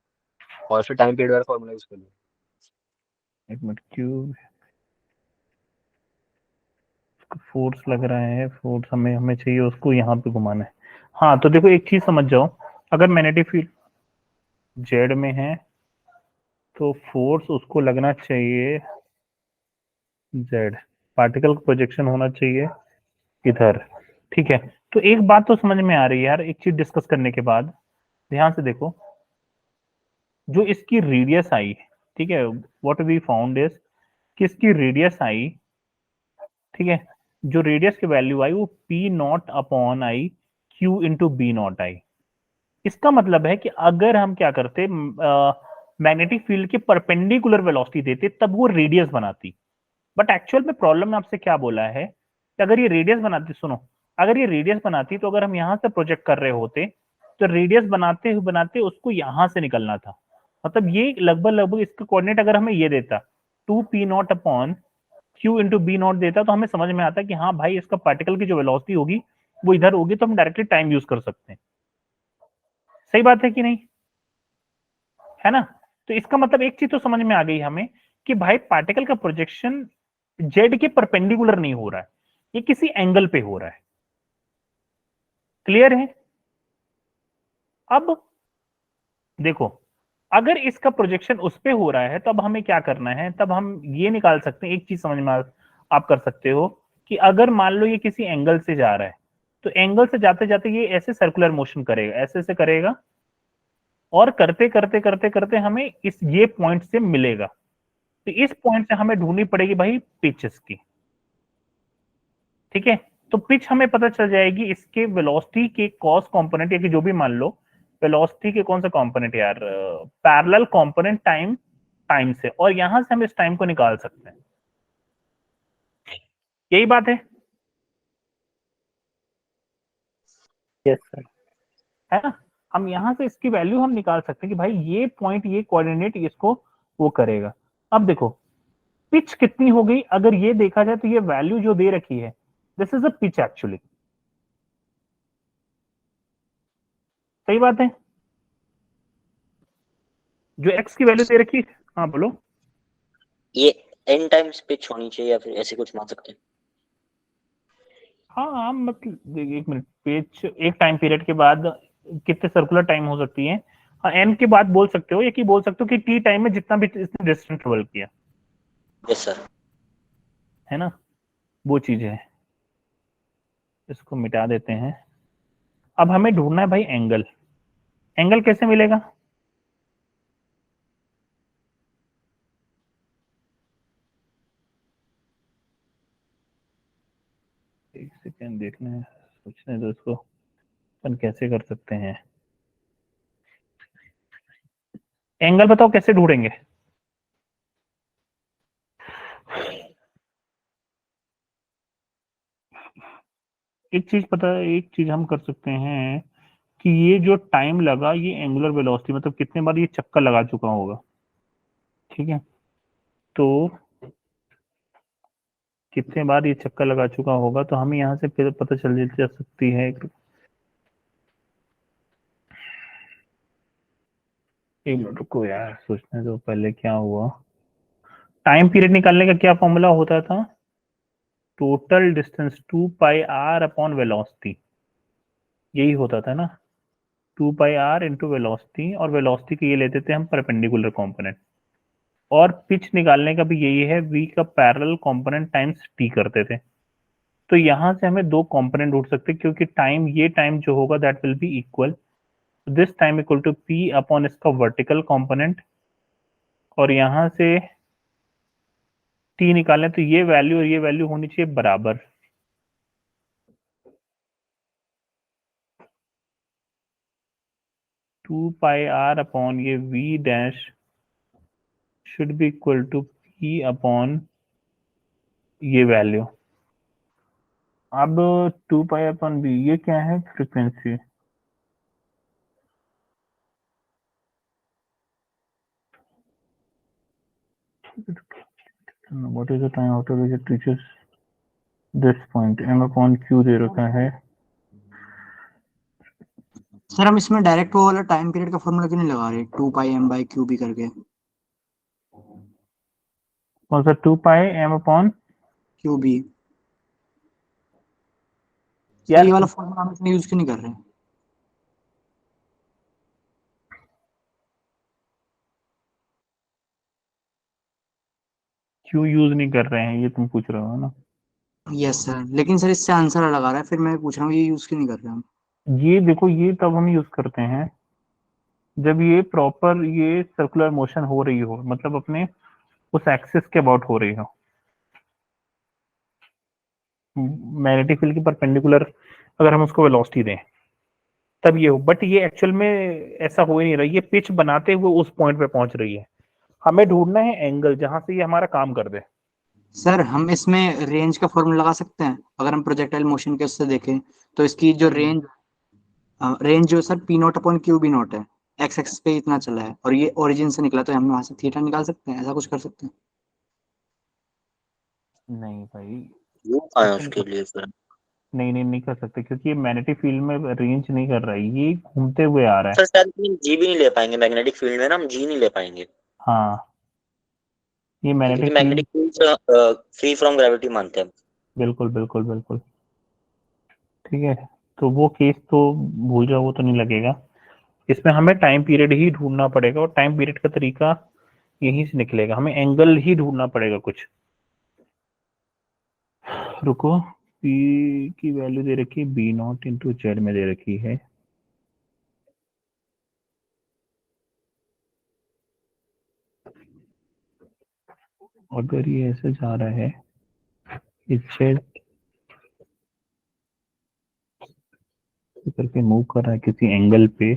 और फिर टाइम पीरियड वाला फॉर्मूला यूज करेंगे। एक मिनट, क्यू फोर्स लग रहा है, फोर्स हमें हमें चाहिए उसको यहाँ पे घुमाना है। हाँ तो देखो एक चीज समझ जाओ, अगर मैग्नेटिक फील्ड जेड में है तो फोर्स उसको लगना चाहिए जेड, पार्टिकल का प्रोजेक्शन होना चाहिए इधर, ठीक है। तो एक बात तो समझ में आ रही है यार, एक चीज डिस्कस करने के बाद ध्यान से देखो, जो इसकी रेडियस आई, ठीक है, व्हाट वी फाउंड इज कि इसकी रेडियस आई, ठीक है, जो रेडियस की वैल्यू आई वो P not upon I Q into B not I. इसका मतलब है कि अगर हम क्या करते, मैग्नेटिक फील्ड के परपेंडिकुलर वेलोसिटी देते तब वो रेडियस बनाती, बट एक्चुअल में प्रॉब्लम में आपसे क्या बोला है कि अगर ये रेडियस बनाती, सुनो, अगर ये रेडियस बनाती तो अगर हम यहां से प्रोजेक्ट कर रहे होते तो रेडियस बनाते उसको यहां से निकलना था, मतलब ये लगभग इसका कोऑर्डिनेट अगर हमें ये देता 2p0 upon Q into B naught देता तो हमें समझ में आता कि हाँ भाई इसका पार्टिकल की जो वेलोसिटी होगी वो इधर होगी, तो हम डायरेक्टली टाइम यूज कर सकते हैं। सही बात है कि नहीं, है ना। तो इसका मतलब एक चीज तो समझ में आ गई हमें कि भाई पार्टिकल का प्रोजेक्शन जेड के परपेंडिकुलर नहीं हो रहा है, ये किसी एंगल पे हो रहा है। क्लियर है? अब देखो, अगर इसका प्रोजेक्शन उस पे हो रहा है तब हमें क्या करना है, तब हम ये निकाल सकते हैं, एक चीज समझ में आप कर सकते हो कि अगर मान लो ये किसी एंगल से जा रहा है तो एंगल से जाते जाते ये ऐसे सर्कुलर मोशन करेगा, ऐसे से करेगा और करते करते करते करते हमें इस ये पॉइंट से मिलेगा। तो इस पॉइंट से हमें ढूंढनी पड़ेगी भाई पिच इसकी, ठीक है। तो पिच हमें पता चल जाएगी इसके वेलोसिटी के कॉस कंपोनेंट, या कि जो भी मान लो वेलोसिटी के कौन सा कंपोनेंट यार, पैरेलल कंपोनेंट टाइम से, और यहां से हम इस टाइम को निकाल सकते हैं। यही बात है यस सर। है ना। हम यहां से इसकी वैल्यू हम निकाल सकते हैं कि भाई ये पॉइंट, ये कोऑर्डिनेट इसको वो करेगा। अब देखो पिच कितनी हो गई, अगर ये देखा जाए तो ये वैल्यू जो दे रखी है this is a pitch actually, सही बात है। जो एक्स की वैल्यू दे रखी है, हाँ बोलो। ये n टाइम्स पिच होनी चाहिए या फिर ऐसे कुछ मान सकते हैं? हाँ मतलब एक मिनट, पिच एक टाइम पीरियड के बाद कितने सर्कुलर टाइम हो सकती है, हाँ एन के बाद बोल सकते हो, या कि बोल सकते हो कि टी टाइम में जितना भी इसने डिस्टेंस ट्रेवल किया, यस सर। है ना, वो चीज है। इसको मिटा देते हैं। अब हमें ढूंढना है भाई एंगल। एंगल कैसे मिलेगा? एक सेकेंड देखना है, सोचने दो इसको, अपन कैसे कर सकते हैं। एंगल बताओ कैसे ढूंढेंगे? एक चीज पता है, एक चीज हम कर सकते हैं कि ये जो टाइम लगा ये एंगुलर वेलोसिटी, मतलब कितने बार ये चक्कर लगा चुका होगा, ठीक है। तो कितने बार ये चक्कर लगा चुका होगा तो हमें यहाँ से फिर पता चल जा सकती है। एक मिनट रुको यार, सोचने दो पहले क्या हुआ। टाइम पीरियड निकालने का क्या फॉर्मूला होता था? टोटल डिस्टेंस 2πr/वेलोसिटी, यही होता था ना, 2πr इंटू वेलोसिटी, और वेलोसिटी के ये लेते थे हम परपेंडिकुलर कंपोनेंट, और पिच निकालने का भी यही है, v का पैरेलल कंपोनेंट टाइम्स t करते थे। तो यहां से हमें दो कंपोनेंट ढूंढ सकते हैं, क्योंकि टाइम, ये टाइम जो होगा that will be equal this time equal to p upon इसका वर्टिकल कंपोनेंट, और यहां से t निकालें तो ये वैल्यू और ये वैल्यू होनी चाहिए बराबर। टू पाई आर अपॉन ये v dash should be equal to p upon ये वैल्यू। अब 2π/v ये क्या है? Frequency. What is the time after which it reaches this point, m/q दे रखा है। सर हम इसमें डायरेक्ट वो वाला टाइम पीरियड का फॉर्मूला क्यों नहीं लगा रहे, 2πm/qb करके? कौन सा 2πm/? qb, यार ये वाला फॉर्मूला हम इसमें यूज क्यों नहीं कर रहे? क्यों यूज नहीं कर रहे हैं ये तुम पूछ रहे हो ना? यस सर, लेकिन सर इससे आंसर अलग आ रहा है, फिर मैं पूछ रहा हूँ ये यूज क्यों नहीं कर रहे हम? ये देखो, ये तब हम यूज करते हैं जब ये प्रॉपर ये सर्कुलर मोशन हो रही हो, मतलब अपने उस एक्सिस के अबाउट हो रही हो, मैग्नेटिक फील्ड की परपेंडिकुलर अगर हम उसको वेलोसिटी दें तब ये हो। बट ये एक्चुअल में ऐसा हो ही नहीं रहा, ये पिच बनाते हुए उस पॉइंट पे पहुंच रही है। हमें ढूंढना है एंगल जहां से ये हमारा काम कर दे। सर हम इसमें रेंज का फॉर्मूला लगा सकते हैं, अगर हम प्रोजेक्टाइल मोशन के उससे देखें तो इसकी जो रेंज जो सर p0/qb0 है, एक्स एक्सिस पे इतना चला है और ये ओरिजिन से निकला, तो हम वहां से थीटा निकाल सकते हैं, ऐसा कुछ कर सकते हैं? नहीं भाई, वो कहाँ है ऐसे नहीं उसके कर, लिए फिर? नहीं कर सकते, क्योंकि ये मैग्नेटिक फील्ड में रेंज नहीं कर रहा है, ये घूमते हुए आ रहा है। सर शायद जी भी नहीं ले पाएंगे मैग्नेटिक फील्ड में ना, हम जी नहीं ले पाएंगे हाँ, ये क्योंकि magnetic field, magnetic field free from gravity मानते हैं। बिल्कुल बिल्कुल बिल्कुल, ठीक है। तो वो केस तो भूल जाओ, वो तो नहीं लगेगा। इसमें हमें टाइम पीरियड ही ढूंढना पड़ेगा, और टाइम पीरियड का तरीका यहीं से निकलेगा, हमें एंगल ही ढूंढना पड़ेगा कुछ। रुको, P की वैल्यू दे रखी है बी नॉट इंटू जेड में दे रखी है। अगर ये ऐसे जा रहा है, जेड करके मूव कर रहा है किसी एंगल पे,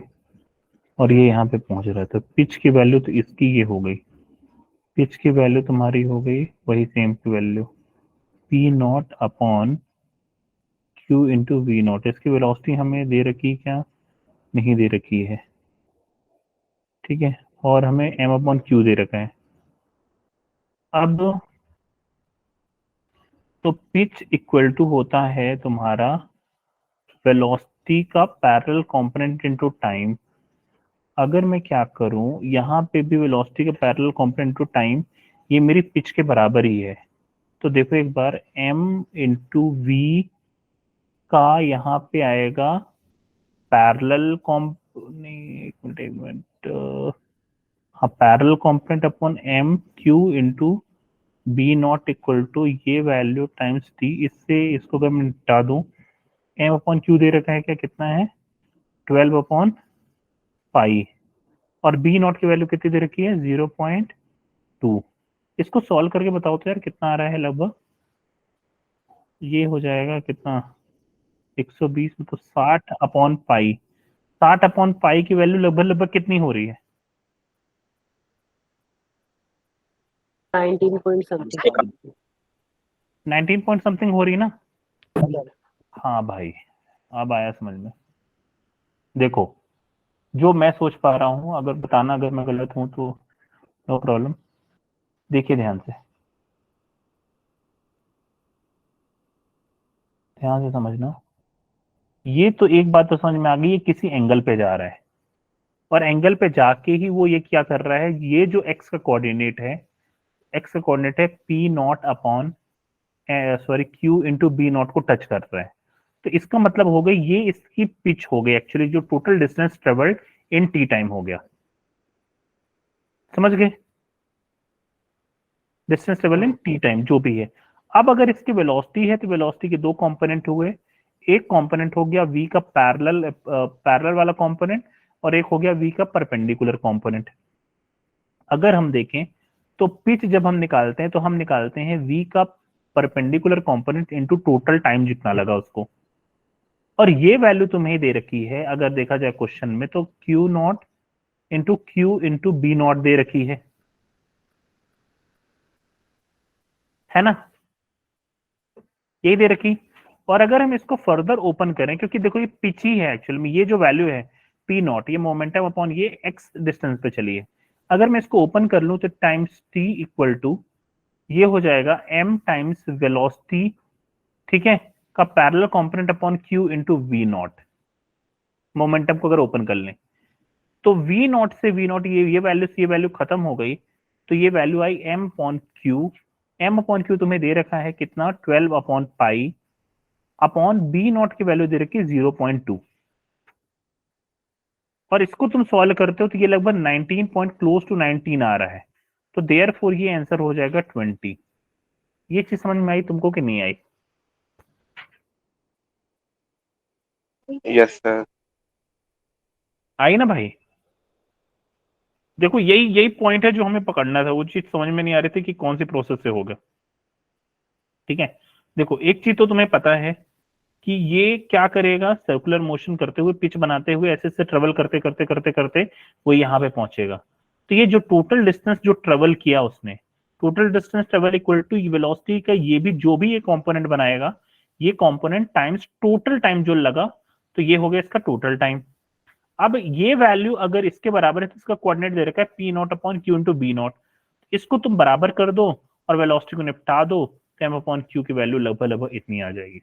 और ये यहाँ पे पहुंच रहा है, तो पिच की वैल्यू तो इसकी ये हो गई, पिच की वैल्यू तुम्हारी हो गई वही सेम की value P not upon Q into we naught. इसकी वेलोसिटी हमें दे रखी क्या, नहीं दे रखी है, ठीक है, और हमें एम अपॉन क्यू दे रखा है। अब तो पिच इक्वल टू होता है तुम्हारा वेलोसिटी का पैरेलल कंपोनेंट इनटू टाइम। अगर मैं क्या करूं, यहाँ पे भी वेलोसिटी का पैरेलल कंपोनेंट इनटू टाइम, ये मेरी पिच के बराबर ही है। तो देखो एक बार m इंटू वी का यहाँ पे आएगा पैरेलल नहीं, एक मिनट, हाँ, parallel component upon M Q into B naught equal to ये वैल्यू टाइम्स टी। इससे इसको अगर मैं निपटा दूं, एम अपॉन क्यू दे रखा है क्या, कितना है 12 अपॉन पाई, और बी नॉट की वैल्यू कितनी दे रखी है 0.2। इसको सॉल्व करके बताओ तो यार कितना आ रहा है लगभग, ये हो जाएगा कितना 120 में तो 60 अपॉन पाई, 60 अपॉन पाई की वैल्यू लगभग लगभग कितनी हो रही है 19 पॉइंट समथिंग 19 पॉइंट समथिंग हो रही है ना। हाँ भाई, अब आया समझ में। देखो जो मैं सोच पा रहा हूँ, अगर बताना अगर मैं गलत हूँ तो नो प्रॉब्लम। देखिए ध्यान से, ध्यान से समझना। ये तो एक बात तो समझ में आ गई, ये किसी एंगल पे जा रहा है, और एंगल पे जाके ही वो ये क्या कर रहा है, ये जो एक्स का कोऑर्डिनेट है, एक्स का कोऑर्डिनेट है p not upon sorry q into B naught को टच कर रहा है। तो इसका मतलब हो गई ये इसकी पिच हो गई, एक्चुअली जो total distance travelled in T time हो गया। समझ गए, distance travel in T time जो भी है। अब अगर इसकी वेलोसिटी है तो वेलोसिटी के दो कंपोनेंट हुए, एक कंपोनेंट हो गया v का पैरेलल वाला कंपोनेंट, और एक हो गया v का परपेंडिकुलर कंपोनेंट। अगर हम देखें तो पिच जब हम निकालते हैं तो हम निकालते हैं v का perpendicular component into total time जितना लगा उसको, और ये वैल्यू तुम्हें दे रखी है अगर देखा जाए क्वेश्चन में तो q naught into B naught दे रखी है ना, यही दे रखी। और अगर हम इसको फर्दर ओपन करें, क्योंकि देखो ये पिच ही है एक्चुअल में, ये जो वैल्यू है पी नॉट, ये मोमेंटम अपॉन ये एक्स डिस्टेंस पे चलिए, अगर मैं इसको ओपन कर लूं तो टाइम्स टी इक्वल टू ये हो जाएगा m टाइम्स वेलोसिटी, ठीक है, का parallel component upon q into we naught. Momentum को अगर ओपन कर लें तो v नॉट से v नॉट ये वैल्यू खत्म हो गई, तो ये वैल्यू आई m upon q. m upon q तुम्हें दे रखा है कितना 12 upon pi, upon b naught की वैल्यू दे रखी है 0.2, और इसको तुम सॉल्व करते हो तो ये लगभग 19 पॉइंट क्लोज टू 19 आ रहा है, तो देयरफॉर ये आंसर हो जाएगा 20। ये चीज समझ में आई तुमको कि नहीं आई? Yes sir. आई ना भाई? देखो यही पॉइंट है जो हमें पकड़ना था, वो चीज समझ में नहीं आ रही थी कि कौन सी प्रोसेस से होगा। ठीक है, देखो एक चीज तो तुम्हें पता है कि ये क्या करेगा, सर्कुलर मोशन करते हुए पिच बनाते हुए ऐसे से ट्रेवल करते करते करते करते वो यहाँ पे पहुंचेगा। तो ये जो टोटल डिस्टेंस जो ट्रेवल किया उसने, total distance travel equal to velocity का ये भी जो भी ये कंपोनेंट बनाएगा, ये कंपोनेंट टाइम्स टोटल टाइम जो लगा, तो ये हो गया इसका टोटल टाइम। अब ये वैल्यू अगर इसके बराबर है तो इसका कोऑर्डिनेट दे रखा है p not upon Q into B naught, इसको तुम बराबर कर दो और वेलोसिटी को निपटा दो, तो एम अपॉन क्यू की वैल्यू लगभग लगभग इतनी आ जाएगी।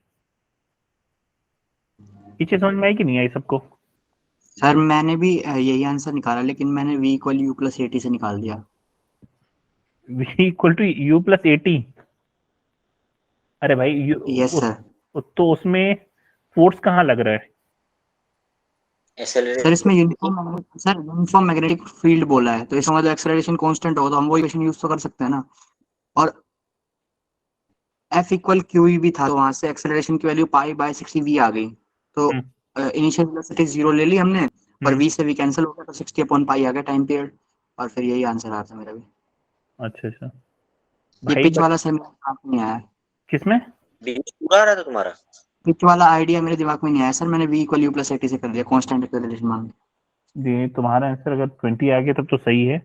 पीछे समझ में आई कि नहीं आई सबको? सर मैंने भी यही आंसर निकाला, लेकिन मैंने v equal u plus a t से निकाल दिया। v equal to u plus a t? अरे भाई यस सर। तो उसमें फोर्स कहाँ लग रहा है? सर इसमें यूनिफॉर्म मैग्नेटिक फील्ड बोला है, तो इसका मतलब एक्सेलरेशन कांस्टेंट हो, तो हम वो इक्वेशन यूज तो कर सकते हैं ना। और F इक्वल क्यू भी था, तो वहां से एक्सेलरेशन की वैल्यू पाई बाय 60v आ गई। तो इनिशियल वेलोसिटी 0 ले ली हमने, और v से v कैंसिल हो गया, तो 60 अपॉन पाई आ गया टाइम पीरियड, और फिर यही आंसर आ रहा था मेरा भी। अच्छा अच्छा ये भाई, पिच बट वाला सर मेरे दिमाग में नहीं आया। किसमें? बीच पूरा आ रहा था तुम्हारा? पिच वाला आइडिया मेरे दिमाग में नहीं आया सर, मैंने v इक्वल यू प्लस 80 से कर दिया कांस्टेंट एक्सेलरेशन मान के। ये तुम्हारा आंसर अगर 20 आ गया तब तो सही है,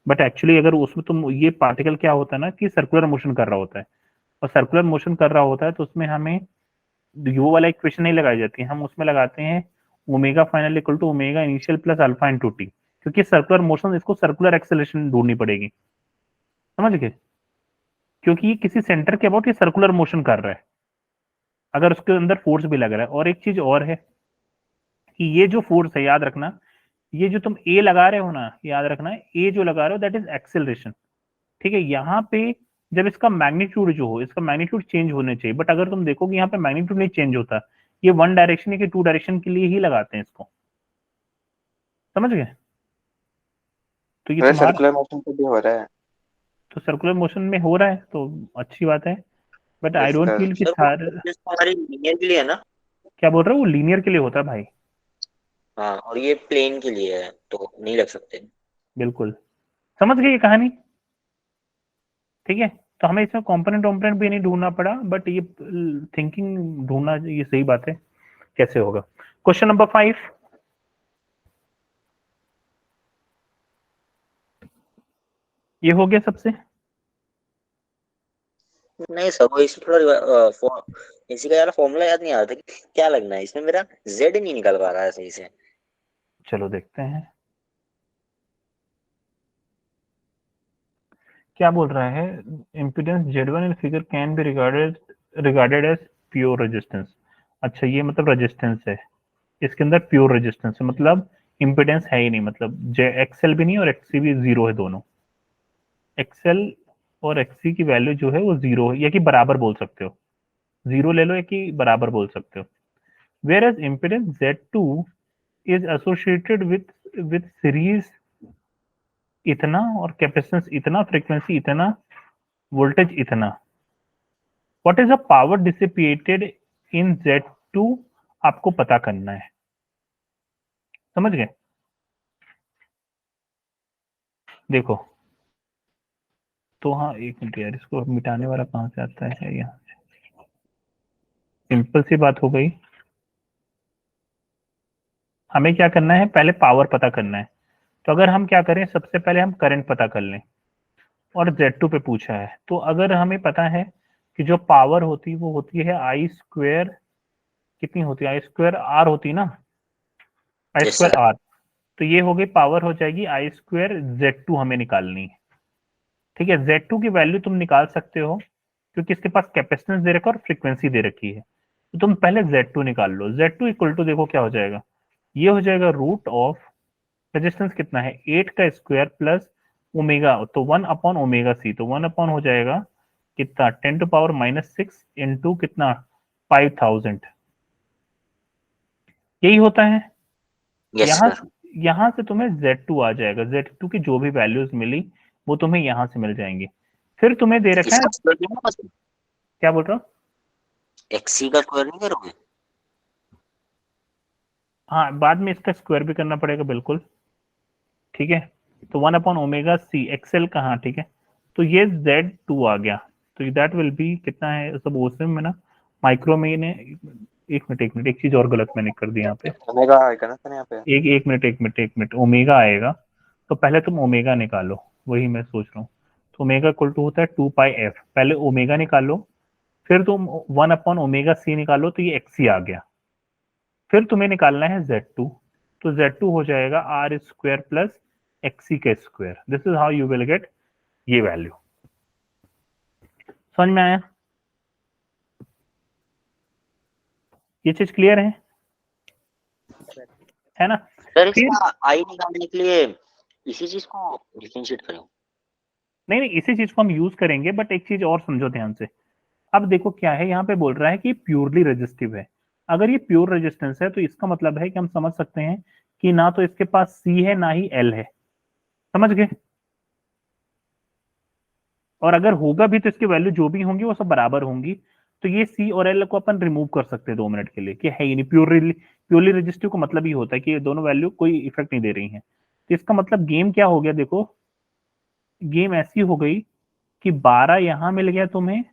बट एक्चुअली अगर उसमें तुम, ये पार्टिकल क्या होता है ना कि सर्कुलर मोशन कर रहा होता है, और सर्कुलर मोशन कर रहा होता है तो उसमें हमें यू वाला इक्वेशन नहीं लगाई जाती है, हम उसमें लगाते हैं omega final equal to omega initial plus alpha into t, क्योंकि सर्कुलर मोशन, इसको सर्कुलर एक्सेलरेशन ढूंढनी पड़ेगी, समझ गए? क्योंकि ये किसी सेंटर के अबाउट ये सर्कुलर मोशन कर रहा है, अगर उसके अंदर फोर्स भी लग रहा है। और एक चीज और है कि ये जो फोर्स है, याद रखना, ये जो तुम ए लगा रहे हो ना, याद रखना ए जो लगा रहे हो दैट इज एक्सेलरेशन, ठीक है? यहाँ पे जब इसका मैग्नीट्यूड जो हो, इसका मैग्नीट्यूड चेंज होने चाहिए, बट अगर तुम देखोगे यहाँ पे मैग्नीट्यूड नहीं चेंज होता, ये वन डायरेक्शन या टू डायरेक्शन के लिए ही लगाते हैं इसको, समझ गए? तो ये तुम्हारा, सर्कुलर मोशन पे भी हो रहा है। तो सर्कुलर मोशन में हो रहा है तो अच्छी बात है, but I yes don't sir. Feel कि सर सारे, हमारी लीनियर के लिए है ना? क्या बोल रहे हो, वो लीनियर के लिए होता है भाई, हाँ, और ये प्लेन के लिए है तो नहीं लग सकते। बिल्कुल समझ गए ये कहानी, ठीक है? तो हमें इसमें कंपोनेंट वोम्पोनेंट भी नहीं ढूंढना पड़ा, बट ये थिंकिंग ढूंढना, ये सही बात है, कैसे होगा। क्वेश्चन नंबर 5, ये हो गया सबसे। नहीं सर, वो इसी थोड़ा इसी का यार फॉर्मूला याद नहीं आ रहा था कि क्या लगना है इसमें, मेरा जेड नहीं निकल पा रहा है सही से। चलो देखते हैं क्या बोल रहा है। Impedance Z1 in figure can be regarded as pure resistance. अच्छा, ये मतलब रेजिस्टेंस है, इसके अंदर प्योर रेजिस्टेंस है, मतलब इम्पीडेंस है ही नहीं, मतलब एक्सएल भी नहीं और एक्सी भी जीरो है, दोनों एक्सएल और एक्सी की वैल्यू जो है वो जीरो है, या कि बराबर बोल सकते हो, जीरो ले लो या कि बराबर बोल सकते हो। Where as impedance Z2 is associated with series इतना, और कैपेसिटेंस इतना, फ्रीक्वेंसी इतना, वोल्टेज इतना। What is the power dissipated in Z2, आपको पता करना है, समझ गए? देखो, तो हाँ एक मिनट यार, इसको मिटाने वाला कहाँ से आता है यहाँ से, सिंपल सी बात हो गई। हमें क्या करना है, पहले पावर पता करना है, तो अगर हम क्या करें, सबसे पहले हम करंट पता कर लें, और Z2 पे पूछा है, तो अगर हमें पता है कि जो पावर होती है वो होती है आई स्क्वेयर, कितनी होती है, आई स्क्वेयर आर होती है ना, आई यस स्क्वेयर सर। आर, तो ये हो गई पावर, हो जाएगी आई स्क्वेयर Z2 हमें निकालनी है, ठीक है? Z2 की वैल्यू तुम निकाल सकते हो, क्योंकि इसके पास कैपेसिटेंस दे रखा है और फ्रीक्वेंसी दे रखी है, तो तुम पहले Z2 निकाल लो। Z2 इक्वल टू, देखो क्या हो जाएगा, ये हो जाएगा रूट ऑफ, रेजिस्टेंस कितना है 8 का स्क्वायर प्लस ओमेगा, तो 1 अपॉन ओमेगा सी, तो 1 अपॉन हो जाएगा कितना, 10 टू पावर -6 इंटू कितना, 5000, यही होता है। यस यहाँ सर। यहाँ से तुम्हें Z2 आ जाएगा, Z2 की जो भी वैल्यूज मिली वो तुम्हें यहाँ से मिल जाएंगी। फिर तुम्हें दे रखा है, इसका स्क्वायर नहीं होगा सर? क्या बोल रहा हो? एक्सी का स्क्वायर नहीं करोगे? हाँ, बाद में इसका स्क्वायर भी करना पड़ेगा, बिल्कुल, ठीक है? तो 1 अपॉन ओमेगा सी, एक्सएल कहाँ, ठीक है? तो ये Z2 आ गया, तो दैट विल बी कितना है, सब ओसम में ना, माइक्रो में ने, एक मिनट, एक चीज और गलत मैंने कर दी यहाँ पे, ओमेगा आएगा ना सर यहाँ पे। एक मिनट, ओमेगा आएगा, तो पहले तुम ओमेगा निकालो, वही मैं सोच रहा हूँ। तो ओमेगा इक्वल टू होता है 2πf, पहले ओमेगा निकालो, फिर तुम 1 अपॉन ओमेगा सी निकालो, तो ये एक्सी आ गया, फिर तुम्हें निकालना है Z2, तो Z2 हो जाएगा आर स्क्वायर प्लस एक्सी का square, this is how you will get ये वैल्यू। समझ में आया? ये चीज क्लियर है ना? सर फिर इसका आई निकालने के लिए इसी चीज को डिफरेंशिएट करें? नहीं नहीं, इसी चीज को हम यूज करेंगे, बट एक चीज और समझो ध्यान से। अब देखो क्या है, यहाँ पे बोल रहा है कि प्योरली रेजिस्टिव है, अगर ये प्योर रेजिस्टेंस है तो इसका मतलब है कि हम समझ सकते हैं कि ना तो इसके पास सी है ना ही एल है, समझ गए? और अगर होगा भी तो इसकी वैल्यू जो भी होंगी वो सब बराबर होंगी। तो ये सी और एल को अपन रिमूव कर सकते हैं 2 मिनट के लिए कि है ही नहीं, प्योरली रजिस्टिव को मतलब ही होता है कि ये दोनों वैल्यू कोई इफेक्ट नहीं दे रही हैं। तो इसका मतलब गेम क्या हो गया, देखो गेम ऐसी हो गई कि 12 यहां मिल गया तुम्हें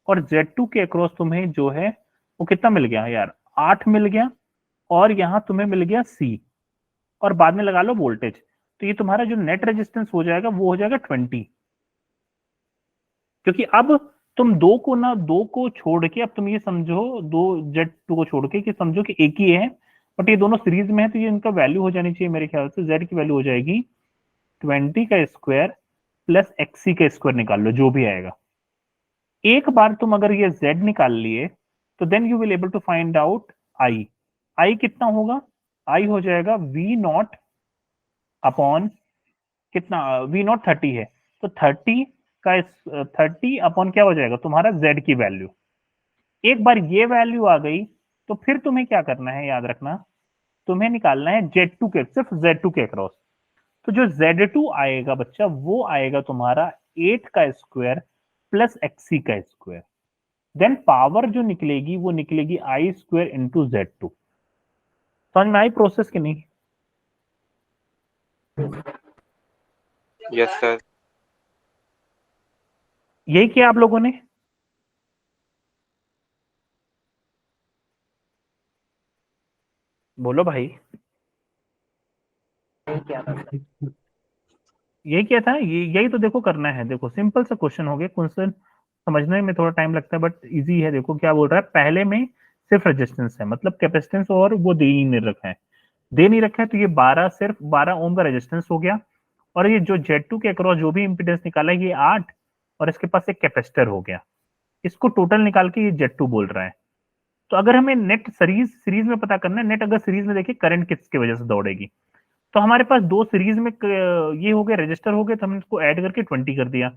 और Z2 के अक्रॉस तुम्हें जो है वो कितना मिल गया यार, 8 मिल गया, और यहां तुम्हें मिल गया C, और बाद में लगा लो वोल्टेज। तो ये तुम्हारा जो नेट रेजिस्टेंस हो जाएगा वो हो जाएगा 20, क्योंकि अब तुम दो को छोड़ के, अब तुम ये समझो दो Z2 को छोड़ के कि समझो कि एक ही है, बट ये दोनों सीरीज में है, तो ये इनका वैल्यू हो जानी चाहिए मेरे ख्याल से। Z की वैल्यू हो जाएगी 20 का स्क्वायर प्लस XC का स्क्वायर, निकाल लो जो भी आएगा। एक बार तुम अगर ये Z निकाल लिए तो then you will able to find out I कितना होगा, I हो जाएगा V0 अपॉन कितना, V0 30 है, तो 30 अपॉन क्या हो जाएगा तुम्हारा Z की वैल्यू। एक बार ये वैल्यू आ गई तो फिर तुम्हें क्या करना है, याद रखना, तुम्हें निकालना है Z2 के, सिर्फ Z2 के अक्रॉस। तो जो Z2 आएगा बच्चा वो आएगा तुम्हारा 8 का स्क्वायर प्लस XC का स्क्वायर। देन पावर जो निकलेगी वो निकलेगी I स्क्वायर इंटू Z2। समझ में आई प्रोसेस की नहीं? Yes sir. यही किया आप लोगों ने? बोलो भाई। यही किया था, ये यही तो देखो करना है। देखो सिंपल सा क्वेश्चन हो गया, क्वेश्चन समझने में थोड़ा टाइम लगता है बट इजी है। देखो क्या बोल रहा है, पहले में सिर्फ रेजिस्टेंस है, मतलब कैपेसिटेंस और वो दे ही नहीं रखा है, दे नहीं रखा है, तो ये 12 सिर्फ 12 ओम का रेजिस्टेंस हो गया, और ये जो Z2 के अक्रॉस जो भी इंपीडेंस निकाला है ये 8, और इसके पास एक कैपेसिटर हो गया, इसको टोटल निकाल के ये Z2 बोल रहा है। तो अगर हमें नेट सीरीज में पता करना है, नेट अगर सीरीज में देखिए करंट किसकी वजह से दौड़ेगी, तो हमारे पास दो सीरीज में ये हो गए, रजिस्टर हो गए, तो हमने इसको ऐड करके 20 कर दिया,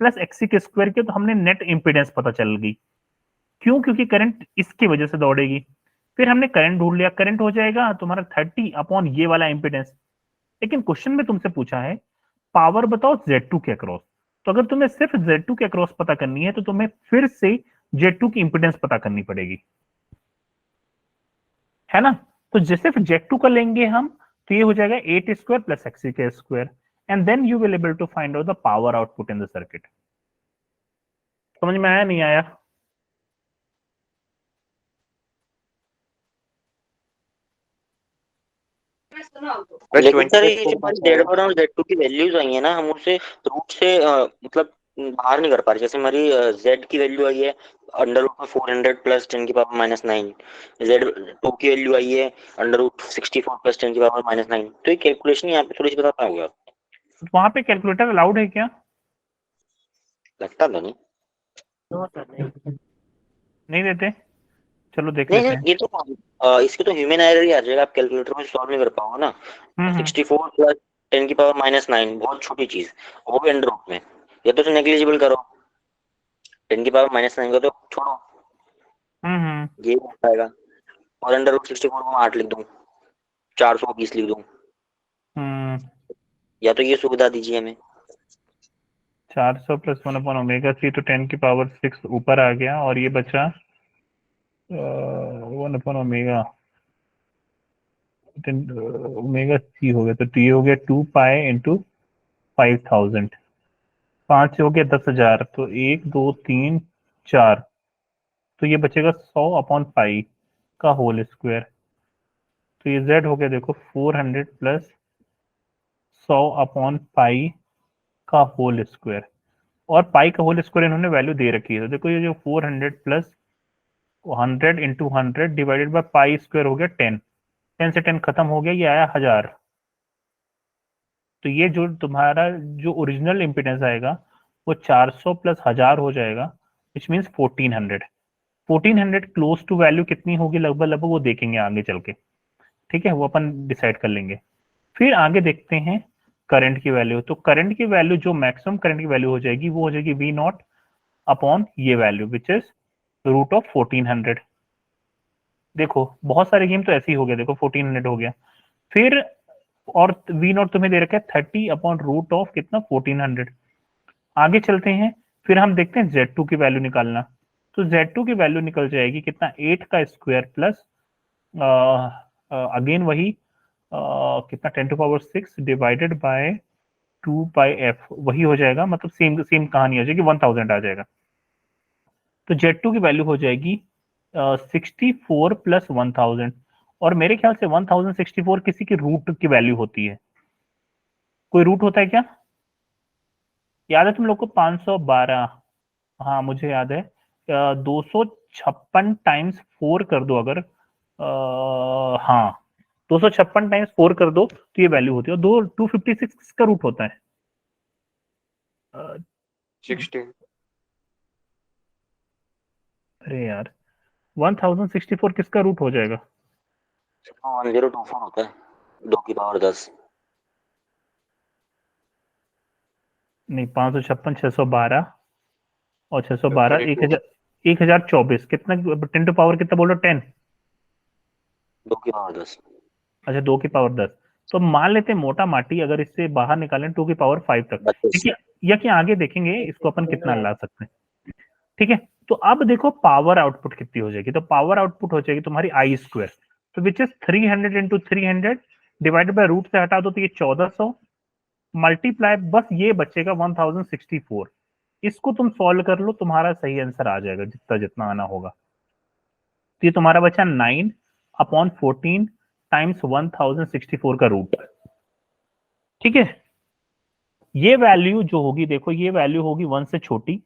प्लस XC के स्क्वायर किया, तो हमने नेट इंपीडेंस पता चल गई। क्यों? क्योंकि करंट इसकी वजह से दौड़ेगी। फिर हमने करंट ढूंढ लिया, करंट हो जाएगा तुम्हारा 30 अपॉन ये वाला इंपीडेंस। लेकिन क्वेश्चन में तुमसे पूछा है पावर बताओ Z2 के अक्रॉस, तो अगर तुम्हें सिर्फ Z2 के अक्रॉस पता करनी है तो तुम्हें फिर से Z2 की इंपीडेंस पता करनी पड़ेगी, है ना? तो सिर्फ Z2 का लेंगे हम, तो ये हो जाएगा 8 स्क्वायर प्लस XC के square, and then you will able to find out the power output in the circuit. समझ में आया नहीं आया? लेकिन सर ये जो हमारी Z1 और Z2 की वैल्यूज आई है ना, हम उसे रूट से मतलब बाहर नहीं कर पा रहे। जैसे हमारी Z की वैल्यू आई है अंडर रूट 400 प्लस 10 की पावर माइनस 9, Z2 की वैल्यू आई है अंडर रूट 64 प्लस 10 की पावर माइनस 9। तो ये कैलकुलेशन यहाँ पे थोड़ी सी बता पाओगे आप? वहां पे कैलकुलेटर अलाउड है क्या? लगता तो नहीं। नहीं देते? चलो देख नहीं लेते नहीं, हैं। ये तो इसकी तो ह्यूमन एरर ही आ जाएगा, आप कैलकुलेटर में सॉल्व नहीं कर पाओगे ना। 64 प्लस 10 की पावर माइनस 9 बहुत छोटी चीज, वो भी अंडर रूट में, या तो नेग्लिजिबल करो, 10 की पावर माइनस 9 को तो छोड़ो, ये आएगा। और अंडर रूट 64 को मैं 8 लिख दूं, 420 लिख दूं, या तो ये सुविधा दीजिए हमें। 400 प्लस 1 अपॉन ओमेगा सी, तो 10 की पावर 6 ऊपर आ गया, और ये बचा 1 अपॉन ओमेगा ओमेगा सी हो गया, तो ये हो गया 2 पाई इंटू 5000, 5 से हो गया 10,000, तो 1 2 3 4, तो ये बचेगा 100 अपॉन पाई का होल स्क्वायर। तो ये Z हो गया देखो 400 प्लस 100 अपॉन पाई का होल स्क्वायर, और पाई का होल स्क्वायर इन्होंने वैल्यू दे रखी है। तो देखो ये जो 400 plus 100 into 100 divided by pi square हो गया 10, 10 से 10 खत्म हो गया, ये आया 1000। तो ये जो तुम्हारा जो ओरिजिनल इम्पिडेंस आएगा वो 400 प्लस 1000 हो जाएगा, which means 1400। 1400 close to value कितनी होगी लगभग लगभग वो देखेंगे आगे चल के, ठीक है, वो अपन डिसाइड कर लेंगे। फिर आगे देखते हैं करंट की वैल्यू। तो करंट की वैल्यू जो मैक्सिमम करंट की वैल्यू हो जाएगी वो हो जाएगी V0 अपॉन ये value which is root of 1400। देखो बहुत सारे गेम तो ऐसे ही हो गया, देखो 1400 हो गया, फिर और V0 तुम्हें दे रखा है 30 अपॉन रूट ऑफ कितना 1400। आगे चलते हैं, फिर हम देखते हैं Z2 की वैल्यू निकालना। तो Z2 की वैल्यू निकल जाएगी कितना, 8 का स्क्वायर प्लस अगेन वही कितना 10⁶ डिवाइडेड बाय 2/f, वही हो जाएगा, मतलब सेम सेम कहानी हो जाएगी, 1000 आ जाएगा। तो Z2 की वैल्यू हो जाएगी 64 प्लस 1000, और मेरे ख्याल से 1064 किसी की रूट की वैल्यू होती है। कोई रूट होता है क्या, याद है तुम लोग को? 512, हाँ मुझे याद है। 256 टाइम्स 4 कर दो अगर, हाँ 256 टाइम्स 4 कर दो तो ये वैल्यू होती है। और 256 का रूट होता है 16. अरे यार 1064 किसका रूट हो जाएगा? 1024 होता है, 2 की पावर 10। नहीं, 556, 612 और 612 32. 1024 कितना, 10 टू पावर कितना बोलो, 10? 2 की पावर 10। अच्छा 2 की पावर 10। तो मान लेते हैं मोटा माटी अगर इससे बाहर निकालें 2 की पावर 5 तक, 32। या कि आगे देखेंगे इसको अपन कितना ला सकते हैं। ठीक है, तो अब देखो पावर आउटपुट कितनी हो जाएगी। तो पावर आउटपुट हो जाएगी तुम्हारी आई स्क्वायर, तो which is 300 into 300 divided by root से हटा दो तो ये 1400 मल्टीप्लाई, बस ये बचेगा 1064। इसको तुम सॉल्व कर लो, तुम्हारा सही आंसर आ जाएगा जितना जितना आना होगा। तो ये तुम्हारा बचा 9/14 टाइम्स 1064 का रूट। ठीक है, ये वैल्यू जो होगी, देखो ये वैल्यू होगी 1 से छोटी,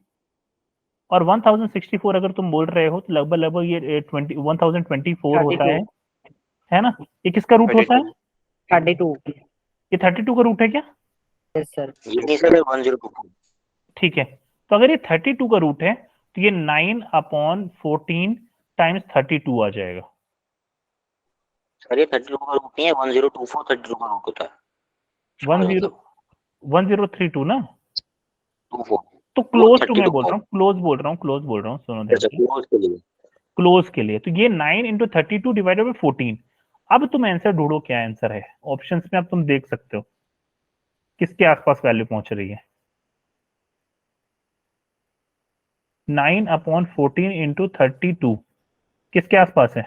और 1064 अगर तुम बोल रहे हो तो लगभग लगभग ये 1024 होता 32 है ना? ये किसका रूट होता है? 32 ये 32 का रूट है क्या? Yes sir. ये नहीं सर, 1024। ठीक है, तो अगर ये 32 का रूट है तो ये 9/14 टाइम्स 32 आ जाएगा। सर ये 32 का रूट नहीं है, 1024 32 का रूट होता है। 1032 ना, 24 तो क्लोज टू मैं बोल रहा हूँ, क्लोज बोल रहा हूँ, सुनो ध्यान अच्छा, से, क्लोज के लिए। क्लोज के लिए। तो ये 9 इंटू 32 डिवाइडेड बाई 14। अब तुम आंसर ढूंढो, क्या आंसर है ऑप्शंस में, अब तुम देख सकते हो किसके आसपास वैल्यू पहुंच रही है। 9/14 इंटू 32 किसके आसपास है?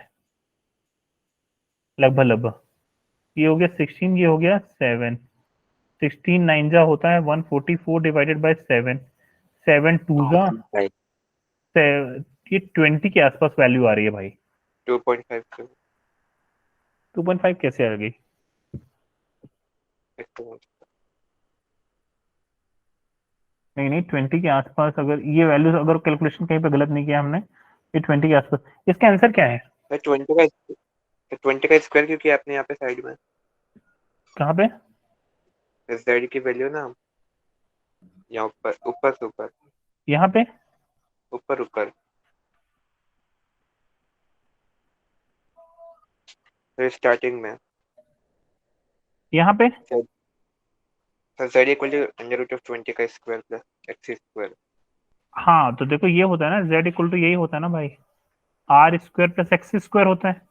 लगभग लगभग ये हो गया 16, ये हो गया 7, 16 9 जा होता है 144 डिवाइडेड बाय 7, 7 2 जा, ये 20 के आसपास वैल्यू आ रही है भाई। 2.5. 2.5 कैसे आ गई? नहीं नहीं, 20 के आसपास, अगर ये वैल्यू, अगर कैलकुलेशन कहीं पे गलत नहीं किया हमने, ये 20 के आसपास, इसका आंसर क्या है? 20 का स्क्वायर, क्योंकि आपने यहाँ पे साइड में कहाँ पे? z की वैल्यू ना, यहाँ ऊपर ऊपर से ऊपर यहाँ पे? ऊपर ऊपर फिर स्टार्टिंग में यहाँ पे? z equal to under root of 20 का स्क्वायर प्लस x स्क्वायर। हाँ तो देखो ये होता है ना, z इक्वल टू यही होता है ना भाई, r square plus x square होता है।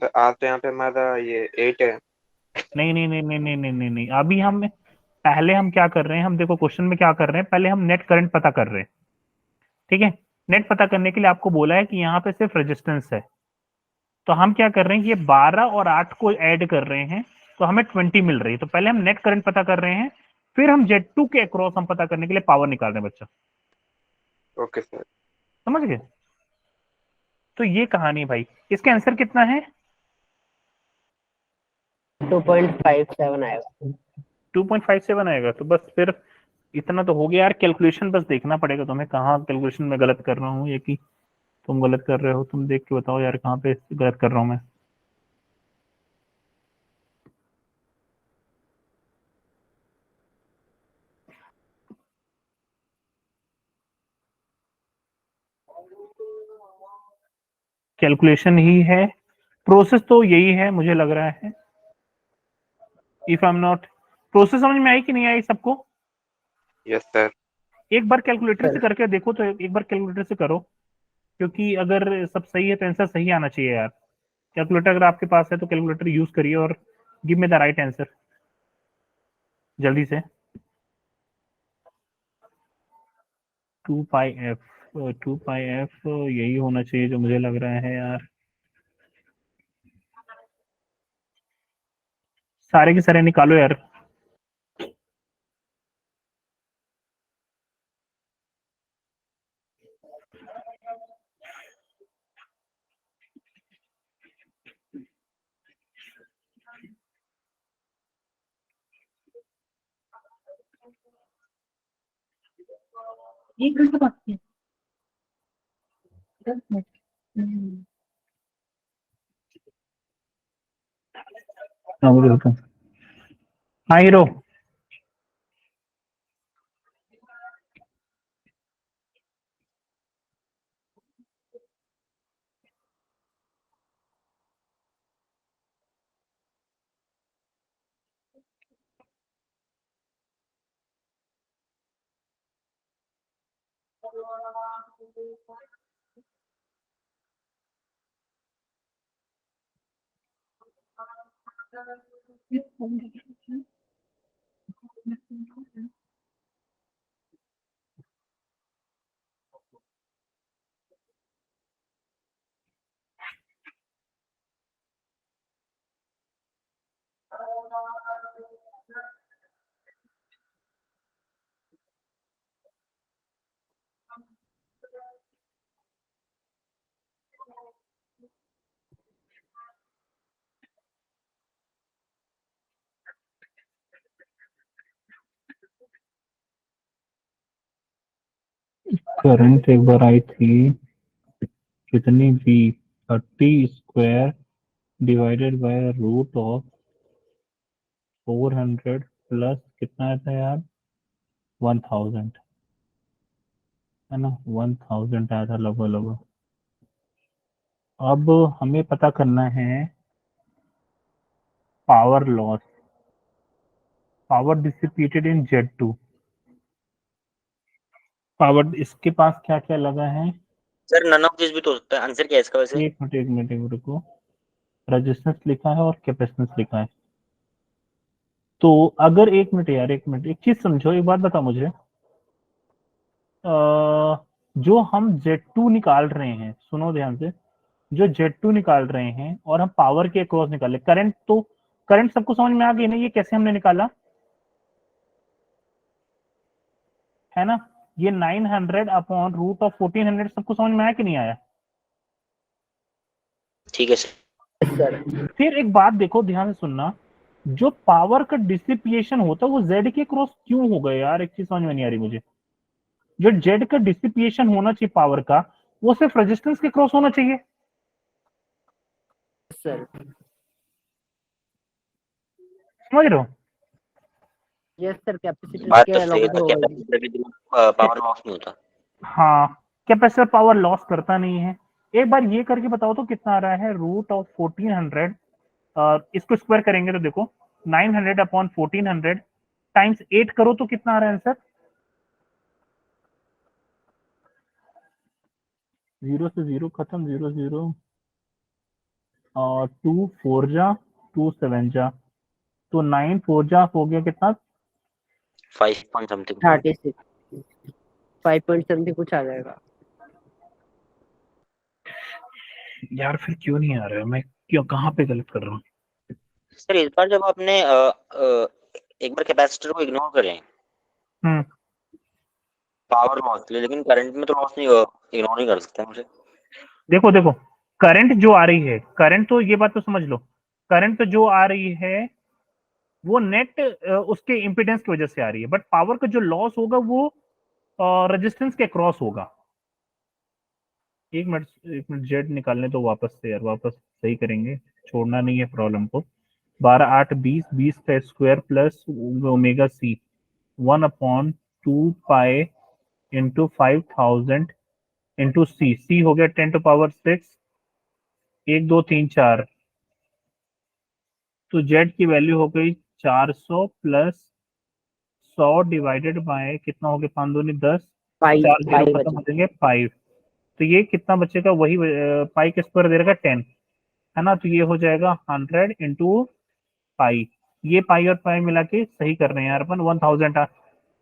तो आज तो यहाँ पे हमारा ये 8 है। नहीं नहीं नहीं नहीं नहीं नहीं नहीं नहीं, अभी हम पहले हम क्या कर रहे हैं, हम देखो क्वेश्चन में क्या कर रहे हैं, पहले हम नेट करंट पता कर रहे हैं। ठीक है, नेट पता करने के लिए आपको बोला है कि यहाँ पे सिर्फ रेजिस्टेंस है, तो हम क्या कर रहे हैं, ये 12 और 8 को ऐड कर रहे हैं तो हमें 20 मिल रही है। तो पहले हम नेट करंट पता कर रहे हैं, फिर हम Z2 के अक्रॉस हम पता करने के लिए पावर निकाल रहे हैं बच्चा। Okay sir. समझ गए? तो ये कहानी है भाई। इसका आंसर कितना है? 2.57 आएगा। 2.57 आएगा। तो बस फिर इतना तो हो गया यार। कैलकुलेशन बस देखना पड़ेगा तुम्हें, कहाँ कैलकुलेशन में गलत कर रहा हूँ, ये कि तुम गलत कर रहे हो। तुम देख के बताओ यार कहाँ पे गलत कर रहा हूँ मैं। कैलकुलेशन ही है, प्रोसेस तो यही है मुझे लग रहा है। If I am not, process समझ में आई कि नहीं आई सबको? Yes sir. एक बार कैलकुलेटर से करके देखो, तो एक बार कैलकुलेटर से करो, क्योंकि अगर सब सही है तो आंसर सही आना चाहिए यार। कैलकुलेटर अगर आपके पास है तो कैलकुलेटर यूज करिए और give me the right answer जल्दी से। 2 पाई एफ, 2 पाई एफ यही होना चाहिए जो मुझे लग रहा है यार। सारे के सारे निकालो यार। एक घंटा बाकी है, 10 मिनट। हाँ मुझे बताओ। हाँ हीरो, करंट एक बार आई थी कितनी भी, 30 square divided by root of 400 plus कितना आता है यार, 1000, है ना, 1000 आया था लगभग लगभग। अब हमें पता करना है power loss, power dissipated in Z2। Power इसके पास क्या क्या लगा है, सर नन ऑफ दिस भी तो हो सकता है। आंसर क्या है इसका वैसे? एक मिनट रुको, रेजिस्टेंस लिखा है और कैपेसिटेंस लिखा है। तो अगर एक मिनट यार, एक मिनट, एक चीज समझो, एक बात बता मुझे, जो हम Z2 निकाल रहे हैं, सुनो ध्यान से, जो Z2 निकाल रहे हैं और हम पावर के अक्रॉस निकाले करंट, तो करंट सबको समझ में आ गई ना, ये कैसे हमने निकाला, है ना, ये 900 अपॉन रूट ऑफ 1400 सबको समझ में आया कि नहीं आया? ठीक है सर। सर फिर एक बात देखो, ध्यान से सुनना, जो पावर का डिसिपिएशन होता है वो जेड के क्रॉस क्यों हो गया यार, एक चीज समझ में नहीं आ रही मुझे। जो जेड का डिसिपिएशन होना चाहिए पावर का, वो सिर्फ रेजिस्टेंस के क्रॉस होना चाहिए। सर समझ रहे हो? यस सर, कैपेसिटर बात के तो सही है, अलावा तो तो कैपेसिटर के बिना पावर लॉस नहीं होता। हाँ, कैपेसिटर पावर लॉस करता नहीं है। एक बार ये करके बताओ तो कितना आ रहा है, रूट ऑफ 1400, इसको स्क्वायर करेंगे तो देखो 900 अपॉन 1400 टाइम्स 8 करो तो कितना आ रहा है आंसर, 0 से 0 खत्म, 0 0 और 2 4 जा 2 7 जा, तो 9 4 जा हो गया कितना, 5 पॉइंट समथिंग। 36, 5 पॉइंट समथिंग कुछ आ जाएगा। यार फिर क्यों नहीं आ रहा है, मैं क्यों, कहाँ पे गलत कर रहा हूँ? सर इस बार जब आपने एक बार कैपेसिटर को इग्नोर करें, हम्म, पावर लॉस के लिए, लेकिन करंट में तो लॉस नहीं, इग्नोर नहीं कर सकते मुझे। देखो देखो, करंट जो आ रही है, करंट तो ये बात तो समझ लो, करंट जो आ रही है वो नेट उसके इम्पिडेंस की वजह से आ रही है, बट पावर का जो लॉस होगा वो रेजिस्टेंस के क्रॉस होगा। एक मिनट, एक मिनट, जेड निकालने तो वापस से यार, वापस सही करेंगे, छोड़ना नहीं है प्रॉब्लम को। 12 8 20, 20 का square plus omega C 1/2 pi into 5000 into C, C हो गया 10⁻6, 1 2 3 4, तो जेड की वैल्यू हो गई 400 प्लस 100 डिवाइडेड बाय कितना हो गया, 5 दूनी 10, 4 0 5 खत्म हो बचे। जाएंगे 5, तो ये कितना बचेगा, वही पाई के स्क्वायर दे रखा 10, है ना, तो ये हो जाएगा 100 इंटू पाई, ये पाई और पाई मिला के सही कर रहे हैं यार अपन, 1000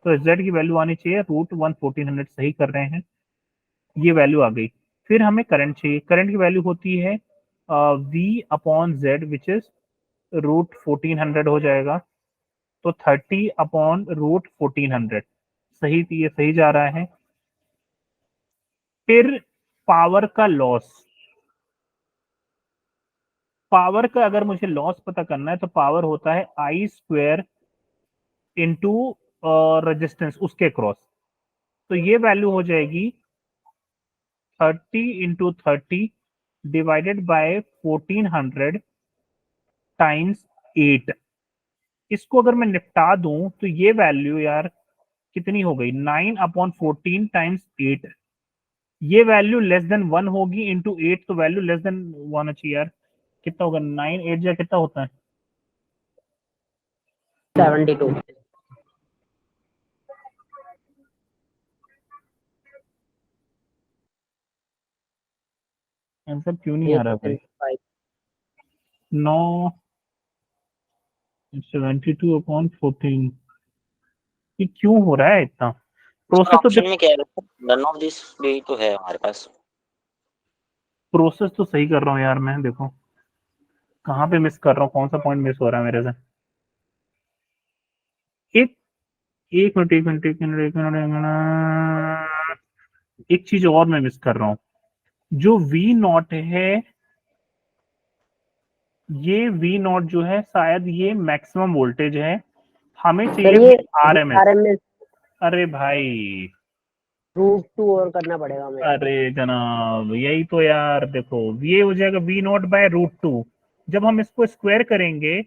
तो z की वैल्यू आनी चाहिए √1 1400, सही कर रहे हैं, ये वैल्यू आ गई। फिर हमें करंट चाहिए, करंट की वैल्यू होती है v/z विच इज √1400 हो जाएगा, तो 30/√1400, सही, ये सही जा रहा है। फिर पावर का लॉस, पावर का अगर मुझे लॉस पता करना है तो पावर होता है I² इंटू रेजिस्टेंस उसके क्रॉस, तो ये वैल्यू हो जाएगी 30 × 30 डिवाइडेड बाय 1400 टाइम्स 8। इसको अगर मैं निपटा दूं तो ये वैल्यू यार कितनी हो गई, 9/14 टाइम्स 8, ये वैल्यू लेस देन 1 होगी इंटू 8, तो वैल्यू लेस देन 1 अच्छी यार, कितना होगा 9 8 जा कितना होता है 72 आंसर क्यों नहीं आ रहा भाई? 8.5 9 72/14, ये क्यों हो रहा है इतना? प्रोसेस तो ऑप्शन में क्या है, नन ऑफ दिस भी तो है हमारे पास। प्रोसेस तो सही कर रहा हूँ यार मैं, देखो कहाँ पे मिस कर रहा हूँ, कौन सा पॉइंट मिस हो रहा है मेरे से। एक एक मिनट एक मिनट एक मिनट एक मिनट एक मिनट, एक चीज और मैं मिस कर रहा हूँ, जो V0 है, ये V0 जो है शायद ये मैक्सिमम वोल्टेज है, हमें सर चाहिए ये RMS। RMS अरे भाई, √2 और करना पड़ेगा हमें। अरे जनाब यही तो यार, देखो ये हो जाएगा V0/√2, जब हम इसको स्क्वायर करेंगे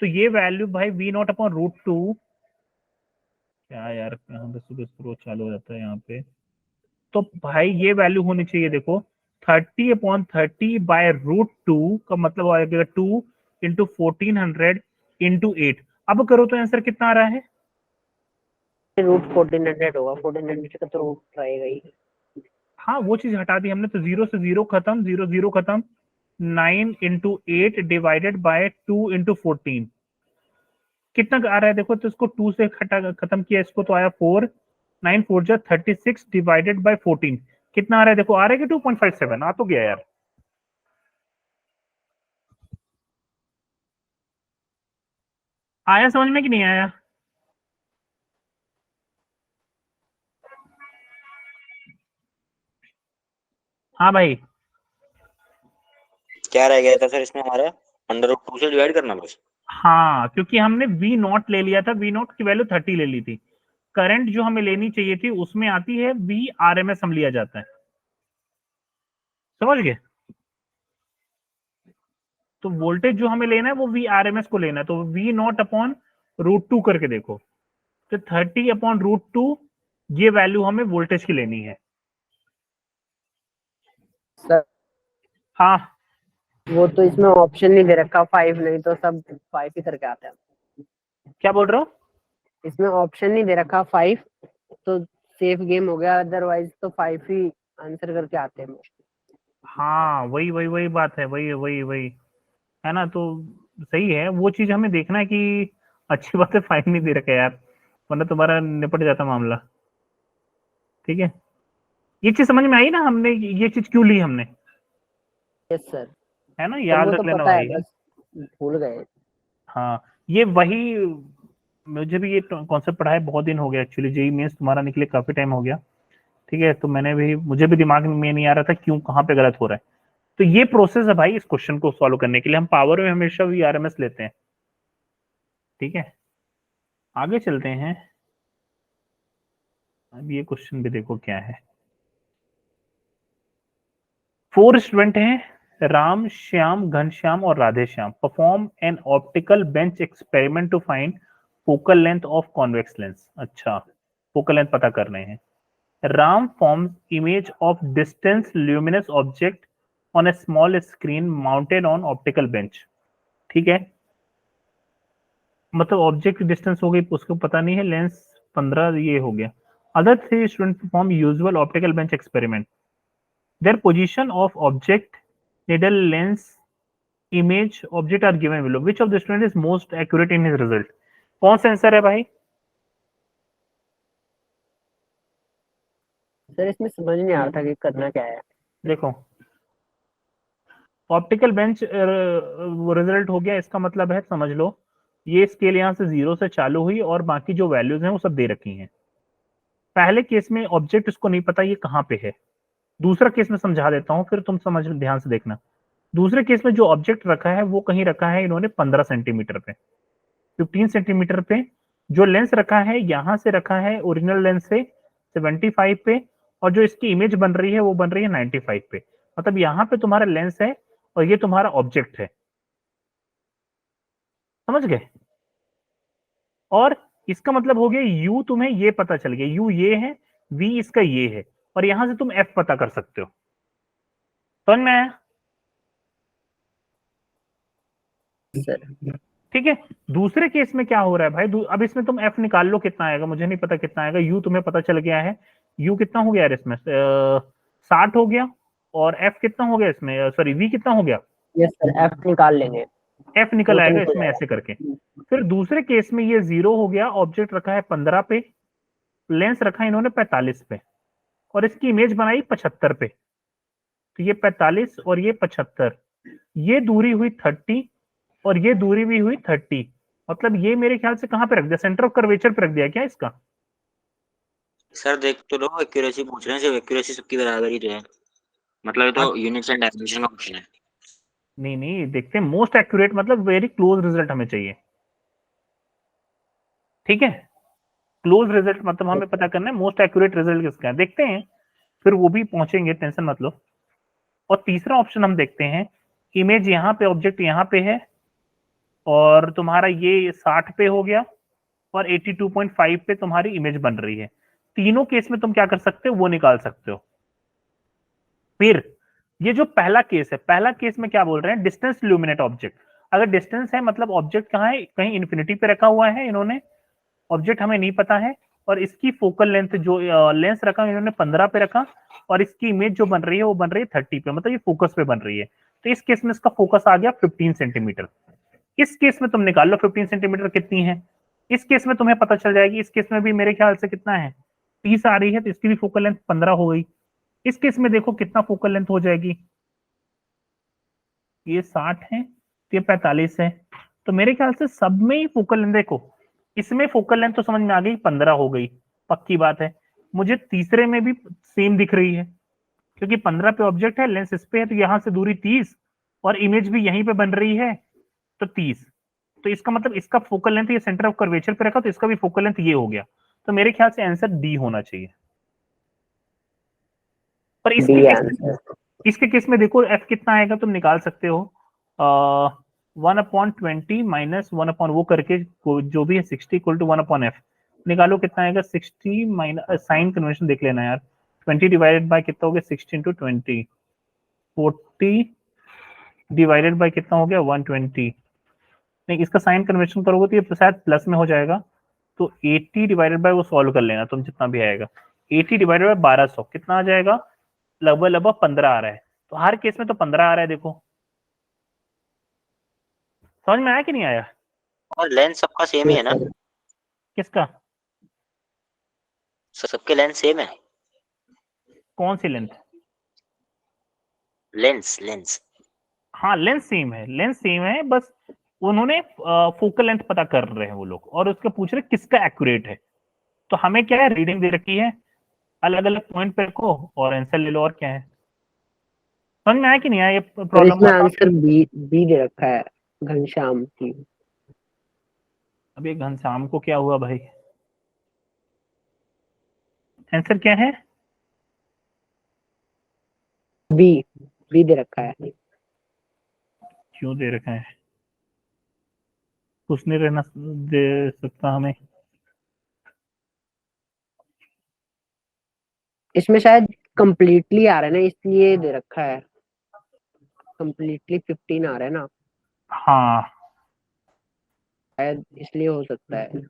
तो ये वैल्यू भाई V0/√2, क्या यार कहाँ पे सुबह स्क्रोल चालू हो जाता है यहाँ पे, तो भाई ये वैल्यू होनी चाहिए, देखो 30/30/√2 का मतलब आएगा 2 × 1400 × 8। अब करो तो आंसर कितना आ रहा है? √1400 होगा, 1400 का तो रूट रहेगा ही। हाँ वो चीज हटा दी हमने, तो 0 से 0 खत्म, 0 0 खत्म, 9 × 8 डिवाइडेड बाय 2 × 14, कितना आ रहा है देखो, तो इसको 2 से खत्म किया, इसको तो आया 4, 9 4 जा 36 डिवाइडेड बाय 14, कितना आ रहा है देखो, आ रहा है कि 2.57, आ तो गया यार। आया समझ में कि नहीं आया? हाँ भाई, क्या रह गया था सर इसमें हमारा, √2 से डिवाइड करना बस। हाँ क्योंकि हमने V0 ले लिया था, V0 की वैल्यू 30 ले ली थी, करंट जो हमें लेनी चाहिए थी उसमें आती है VRMS, हम लिया जाता है, समझ गए? तो वोल्टेज जो हमें लेना है वो VRMS को लेना है, तो V0/√2 करके देखो, तो 30/√2 ये वैल्यू हमें वोल्टेज की लेनी है। सर हाँ वो तो इसमें ऑप्शन नहीं दे रखा 5, नहीं तो सब 5 ही करके आते हैं। क्या बोल रहे हो? इसमें ऑप्शन नहीं दे रखा 5, तो सेफ गेम हो गया, अदरवाइज तो 5 ही आंसर करके आते हैं। हाँ वही वही वही बात है, वही वही वही है ना, तो सही है, वो चीज हमें देखना है कि अच्छी बात है 5 नहीं दे रखा यार, वरना तुम्हारा निपट जाता मामला। ठीक है, ये चीज समझ में आई ना, हमने ये चीज क्यों ली हमने, यस सर, है ना, सर याद वो रख तो लेना पता है, भाई। बस भूल गए। हाँ ये वही, मुझे भी ये कॉन्सेप्ट पढ़ा है बहुत दिन हो गया एक्चुअली, जेई मेंस तुम्हारा निकले काफी टाइम हो गया, ठीक है, तो मैंने भी, मुझे भी दिमाग में नहीं आ रहा था क्यों कहाँ पे गलत हो रहा है। तो ये प्रोसेस है भाई, इस क्वेश्चन को सॉल्व करने के लिए हम पावर में हमेशा VRMS लेते हैं। ठीक है, आगे चलते हैं, अब ये क्वेश्चन भी देखो क्या है। 4 स्टूडेंट हैं, राम श्याम घनश्याम और Radhe Shyam, perform an optical bench experiment to find focal length of convex lens. अच्छा, फोकल लेंथ पता कर रहे हैं। Ram forms image of distance luminous object on a small screen mounted on optical bench. ठीक है, मतलब ऑब्जेक्ट डिस्टेंस हो गई, उसको पता नहीं है, लेंस 15 ये हो गया। Other 3 student perform usual optical bench experiment, their position of object, needle, lens, image object are given below, which of the student is most accurate in his result? कौन सा आंसर है भाई? सर इसमें समझ नहीं आ रहा था कि करना क्या है। देखो ऑप्टिकल बेंच रिजल्ट हो गया, इसका मतलब है समझ लो ये स्केल यहाँ से 0 से चालू हुई और बाकी जो वैल्यूज हैं वो सब दे रखी हैं। पहले केस में ऑब्जेक्ट इसको नहीं पता ये कहाँ पे है। दूसरा केस में समझा देता हूँ फिर तुम समझ ध्यान से देखना। दूसरे केस में जो ऑब्जेक्ट रखा है वो कहीं रखा है इन्होंने 15 सेंटीमीटर पे, 15 सेंटीमीटर पे। जो लेंस रखा है यहां से रखा है ओरिजिनल लेंस से 75 पे, और जो इसकी इमेज बन रही है वो बन रही है 95 पे। मतलब यहाँ पे तुम्हारा लेंस है और ये तुम्हारा ऑब्जेक्ट है, समझ गए। और इसका मतलब हो गया यू तुम्हें ये पता चल गया, यू ये है, वी इसका ये है, और यहां से तुम एफ पता कर सकते हो। समझ में आया? सर ठीक है। दूसरे केस में क्या हो रहा है भाई, अब इसमें तुम एफ निकाल लो कितना आएगा, मुझे नहीं पता कितना आएगा। यू तुम्हें पता चल गया है, यू कितना हो गया यार इसमें 60 हो गया, और एफ कितना हो गया इसमें, सॉरी वी कितना हो गया, यस सर एफ निकाल लेंगे। एफ निकल वो तो आएगा निकल इसमें ऐसे जाएगा। करके। फिर दूसरे केस में ये 0 हो गया, ऑब्जेक्ट रखा है 15 पे, लेंस रखा है इन्होंने 45 पे, और इसकी इमेज बनाई 75 पे। तो ये 45 और ये 75, ये दूरी हुई 30 और ये दूरी भी हुई 30। मतलब ये मेरे ख्याल से कहां पे रख दिया, सेंटर ऑफ कर्वेचर पे रख दिया क्या इसका? सर देख तो लो, एक्यूरेसी पूछ रहे हैं, सिर्फ एक्यूरेसी सबकी बराबर ही तो है, मतलब ये हाँ, तो यूनिट्स एंड डायमेंशन का क्वेश्चन है। नहीं नहीं देखते हैं, मोस्ट एक्यूरेट मतलब वेरी क्लोज रिजल्ट हमें चाहिए। ठीक है, क्लोज रिजल्ट मतलब हमें पता करना है मोस्ट एक्यूरेट रिजल्ट किसका है, देखते हैं फिर वो भी पहुंचेंगे, टेंशन मत लो। और तीसरा ऑप्शन हम देखते हैं, इमेज यहाँ पे, ऑब्जेक्ट यहाँ पे है, और तुम्हारा ये 60 पे हो गया, और 82.5 पे तुम्हारी इमेज बन रही है। तीनों केस में तुम क्या कर सकते हो वो निकाल सकते हो। फिर ये जो पहला केस है, पहला केस में क्या बोल रहे हैं, डिस्टेंस इल्यूमिनेट ऑब्जेक्ट। अगर डिस्टेंस है मतलब ऑब्जेक्ट कहाँ है, कहीं इन्फिनिटी पे रखा हुआ है इन्होंने, ऑब्जेक्ट हमें नहीं पता है, और इसकी फोकल लेंथ जो लेंस रखा इन्होंने 15 पे रखा, और इसकी इमेज जो बन रही है वो बन रही है 30 पे, मतलब ये फोकस पे बन रही है। तो इस केस में इसका फोकस आ गया 15 सेंटीमीटर। इस केस में तुम निकाल लो 15 सेंटीमीटर कितनी है, इस केस में तुम्हें पता चल जाएगी। इस केस में भी मेरे ख्याल से कितना है, 30 आ रही है, तो इसकी भी फोकल लेंथ 15 हो गई। इस केस में देखो कितना फोकल लेंथ हो जाएगी, ये 60 है, तो ये 45 है। तो मेरे ख्याल से सब में ही फोकल लेंथ देखो, इसमें फोकल लेंथ तो समझ में आ गई 15 हो गई, पक्की बात है। मुझे तीसरे में भी सेम दिख रही है, क्योंकि 15 पे ऑब्जेक्ट है, लेंस इस पे है, तो यहां से दूरी 30, और इमेज भी यहीं पे बन रही है, तो 30। तो इसका मतलब इसका फोकल लेंथ ये सेंटर ऑफ कर्वेचर पे रखा, तो इसका भी फोकल लेंथ ये हो गया। तो मेरे ख्याल से आंसर डी होना चाहिए। पर डी आंसर। इसके केस में देखो एफ कितना आएगा तुम निकाल सकते हो, 1/20 माइनस 1 वो करके जो भी है 60 इक्वल टू 1/f। निकालो कितना आएगा, 60 माइनस साइन कन्वेंशन देख लेना यार, 20 डिवाइडेड बाय कितना हो गया 60 इंटू 20, 40 डिवाइडेड बाय कितना हो गया 120। नहीं, इसका साइन कन्वेंशन करोगे तो ये शायद प्लस में हो जाएगा, तो 80 डिवाइडेड बाय वो सॉल्व कर लेना तुम जितना भी आएगा, 80 डिवाइडेड बाय 1200 कितना आ जाएगा, लगभग लगभग 15 आ रहा है। तो हर केस में तो 15 आ रहा है, देखो समझ में आया कि नहीं आया? और लेंस सबका सेम ही है ना, किसका? सबके लेंस सेम है, कौन सी लेंथ? Lens lens. हाँ लेंस सेम है, लेंस सेम है, बस उन्होंने फोकल लेंथ पता कर रहे हैं वो लोग, और उसका पूछ रहे किसका एक्यूरेट है। तो हमें क्या है, रीडिंग दे रखी है, अलग अलग पॉइंट पे रखो और आंसर ले लो, और क्या है। समझ में आया कि नहीं आया ये सर प्रॉब्लम इसमें का? आंसर बी बी दे रखा है, घनश्याम की। अभी घनश्याम को क्या हुआ भाई, आंसर क्या है? बी बी दे रखा है। क्यों दे रखा है, कुछ नहीं रहना दे सकता हमें? इसमें शायद कंप्लीटली आ रहा है ना, इसलिए दे रखा है, कंप्लीटली 15 आ रहा है ना, हाँ शायद इसलिए हो सकता है।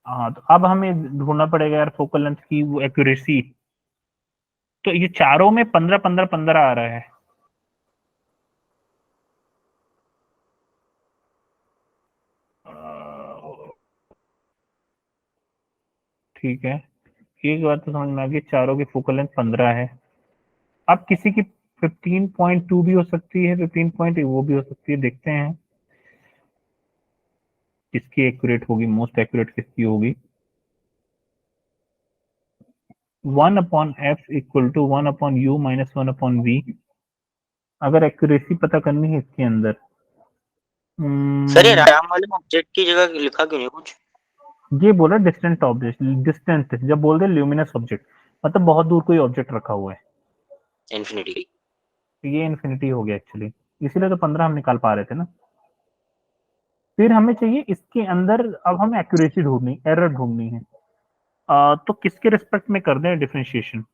हाँ, तो अब हमें ढूंढना पड़ेगा यार फोकल लेंथ की वो एक्यूरेसी। तो ये चारों में 15 15 15 आ रहा है, ठीक है। एक बात तो समझ में आ गई, चारों की फोकल लेंथ 15 है। अब किसी की 15.2 भी हो सकती है, 15 वो भी हो सकती है, देखते हैं किसकी एक्यूरेट होगी, मोस्ट एक्यूरेट किसकी होगी। 1/f equal to 1/u minus 1/v। अगर एक्यूरेसी पता करनी है इसके अंदर, सर ये राम वाले ऑब्जेक्ट की जगह लिखा क्यों नहीं कुछ? ये बोला डिस्टेंट ऑब्जेक्ट, डिस्टेंट जब बोल दे ल्यूमिनस ऑब्जेक्ट मतलब बहुत दूर कोई ऑब्जेक्ट रखा हुआ है, इन्फिनिटी। तो ये इन्फिनिटी हो गया एक्चुअली, इसीलिए तो 15 हम निकाल पा रहे थे ना। फिर हमें चाहिए इसके अंदर, अब हमें एक्यूरेसी ढूंढनी, एरर ढूंढनी है। तो किसके रिस्पेक्ट में कर दें डिफरेंशिएशन?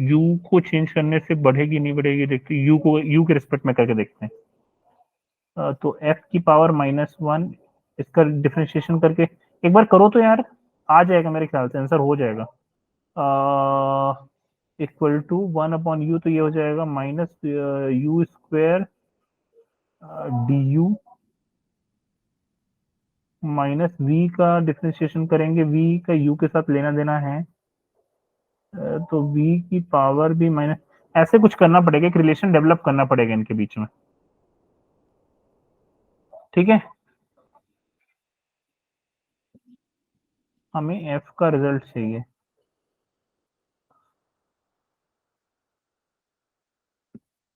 यू को चेंज करने से बढ़ेगी नहीं बढ़ेगी, देखते यू को, यू के रिस्पेक्ट में करके देखते हैं। तो f की पावर -1 इसका डिफरेंशिएशन करके एक बार करो तो यार, आ जाएगा मेरे ख्याल से, आंसर हो जाएगा। इक्वल टू 1/u, तो ये हो जाएगा -u² du माइनस v का डिफरेंशिएशन करेंगे, v का u के साथ लेना देना है, तो v की पावर भी माइनस, ऐसे कुछ करना पड़ेगा, एक रिलेशन डेवलप करना पड़ेगा इनके बीच में, ठीक है। हमें f का रिजल्ट चाहिए।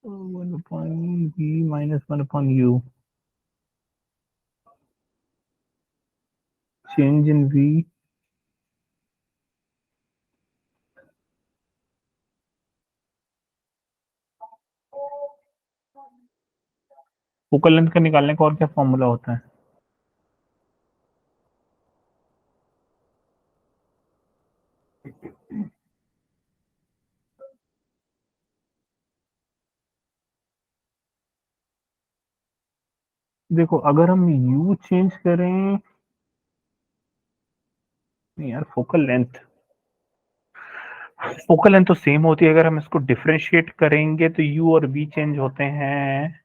v minus 1/u, change in v, focal length का निकालने का और क्या फॉर्मूला होता है? देखो अगर हम u चेंज करें, नहीं यार, फोकल लेंथ तो सेम होती है, अगर हम इसको डिफरेंशिएट करेंगे तो u और v चेंज होते हैं,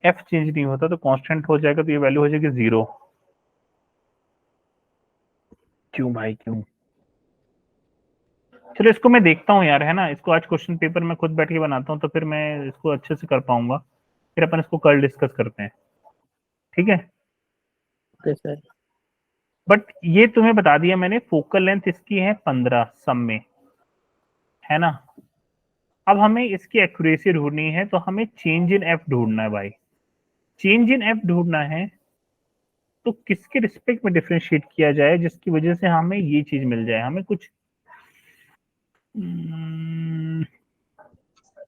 f चेंज नहीं होता, तो कांस्टेंट हो जाएगा, तो ये वैल्यू हो जाएगी 0। क्यों भाई क्यों? चलो इसको मैं देखता हूँ यार, है ना, इसको आज क्वेश्चन पेपर में खुद बैठ के बनाता हूँ, तो फिर मैं इसको अच्छे से कर पाऊंगा, फिर अपन इसको कल डिस्कस करते हैं, ठीक है। Okay sir. बट ये तुम्हें बता दिया मैंने, फोकल लेंथ इसकी है 15 सम में, है ना। अब हमें इसकी एक्यूरेसी ढूंढनी है, तो हमें चेंज इन एफ ढूंढना है भाई। चेंज इन एफ ढूंढना है तो किसके रिस्पेक्ट में डिफरेंशिएट किया जाए जिसकी वजह से हमें ये चीज मिल जाए, हमें कुछ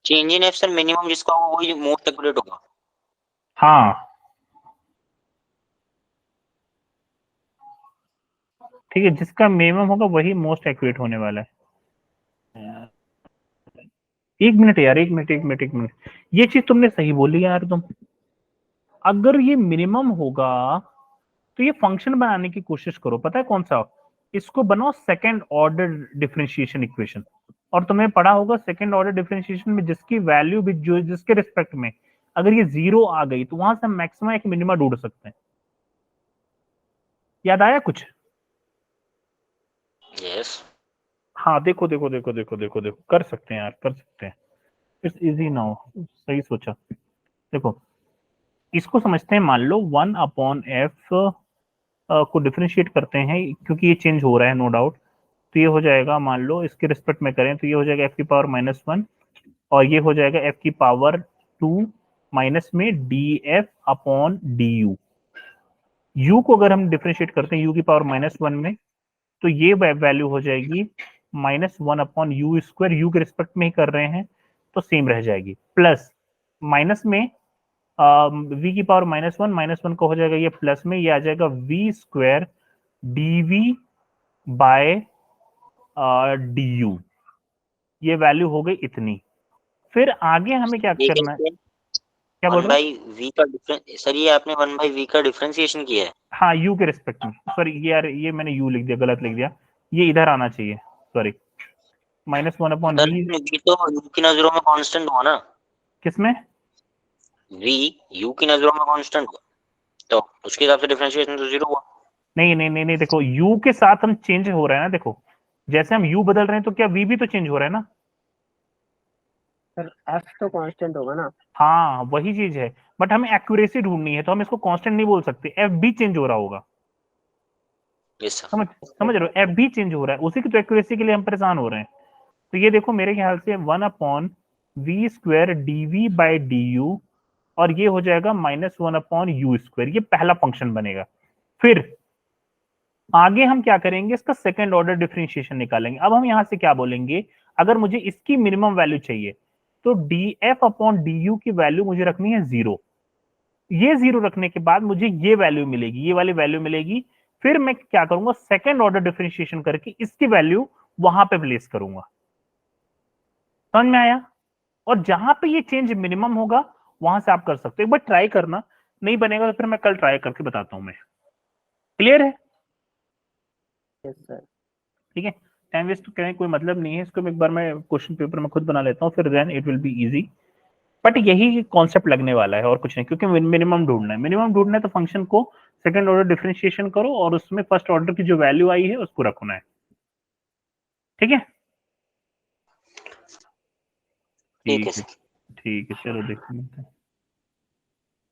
change in F sir minimum जिसका होगा वही मोस्ट एक्यूरेट होगा। हाँ ठीक है, जिसका मिनिमम होगा वही मोस्ट एक्यूरेट होने वाला है। एक मिनट यार, एक मिनट, ये चीज तुमने सही बोली यार तुम। अगर ये मिनिमम होगा तो ये फंक्शन बनाने की कोशिश करो, पता है कौन सा, इसको बनाओ सेकंड ऑर्डर डिफरेंशिएशन इक्वेशन। और तुम्हें पढ़ा होगा सेकंड ऑर्डर डिफरेंशिएशन में जिसकी वैल्यू भी जो जिसके रिस्पेक्ट में अगर ये 0 आ गई तो वहां से हम मैक्सिमा एक मिनिमा ढूंढ सकते हैं। याद आया कुछ? यस। हाँ देखो देखो देखो देखो देखो देखो, कर सकते हैं यार, कर सकते हैं, इट्स इजी नाउ, सही सोचा। देखो इसको समझते हैं, मान लो 1/f को डिफरेंशिएट करते हैं, क्योंकि ये चेंज हो रहा है नो डाउट, तो ये हो जाएगा, मान लो इसके रिस्पेक्ट में करें तो ये हो जाएगा f की पावर -1, और ये हो जाएगा f की पावर 2 माइनस में df/du। u को अगर हम डिफरेंशिएट करते हैं u की पावर -1 में, तो ये वैल्यू हो जाएगी -1/u², u के रिस्पेक्ट में ही कर रहे हैं तो सेम रह जाएगी, प्लस माइनस में v की पावर -1 को हो जाएगा ये प्लस में, ये आ जाएगा v² dv बाय du। ये वैल्यू हो गई इतनी। फिर आगे हमें क्या ये करना है? कैसे? क्या बोल वन रहे हो? बाई वी का डिफरेंस सर, ये आपने 1/v का डिफरेंशिएशन किया है। हाँ u के रिस्पेक्ट में, सॉरी ये यार, ये मैंने u लिख दिया, गलत लिख दिया, ये इधर आना चाहिए, सॉरी, -1/v। सर v तो v की नजरों में कांस्टेंट हुआ ना। किसमें? v u की नजरों में कांस्टेंट हुआ, तो उसके हिसाब से डिफरेंशिएशन तो 0 हुआ। नहीं नहीं नहीं नहीं, देखो u के साथ हम चेंज हो रहे हैं ना, देखो जैसे हम u बदल रहे हैं तो क्या v भी तो चेंज हो रहा है ना। सर एफ तो कांस्टेंट होगा ना। हाँ वही चीज है, बट हमें एक्यूरेसी ढूंढनी है, तो हम इसको कांस्टेंट नहीं बोल सकते, एफ भी चेंज हो रहा होगा। Yes sir. समझ रहे हो, एफ भी चेंज हो रहा है, उसी की तो एक्यूरेसी के लिए हम परेशान हो रहे हैं। तो ये देखो मेरे ख्याल से 1/v² dv बाई du, और ये हो जाएगा -1/u², ये पहला फंक्शन बनेगा। फिर आगे हम क्या करेंगे, इसका सेकंड ऑर्डर डिफरेंशिएशन निकालेंगे। अब हम यहां से क्या बोलेंगे, अगर मुझे इसकी मिनिमम वैल्यू चाहिए तो df/du की वैल्यू मुझे रखनी है 0। ये 0 रखने के बाद मुझे ये वैल्यू मिलेगी, ये वाली वैल्यू मिलेगी। फिर मैं क्या करूंगा, सेकंड ऑर्डर डिफरेंशिएशन करके इसकी वैल्यू वहां पे प्लेस करूंगा। समझ में आया। और जहां पे ये चेंज मिनिमम होगा वहां से आप कर सकते हो, एक बार ट्राई करना, नहीं बनेगा तो फिर मैं कल ट्राई करके बताता हूं मैं। क्लियर है। Yes sir. ठीक है, टाइम वेस्ट तो करने कोई मतलब नहीं है, इसको एक बार मैं क्वेश्चन पेपर में खुद बना लेता हूँ, फिर then it will be easy. But यही कॉन्सेप्ट लगने वाला है और कुछ नहीं, क्योंकि मिनिमम ढूंढना है, मिनिमम ढूंढना है तो फंक्शन को सेकंड ऑर्डर डिफरेंशिएशन करो और उसमें फर्स्ट ऑर्डर की जो वैल्यू आई है उसको रखना है। ठीक है ठीक है ठीक है, सर। ठीक है, चलो देखते हैं।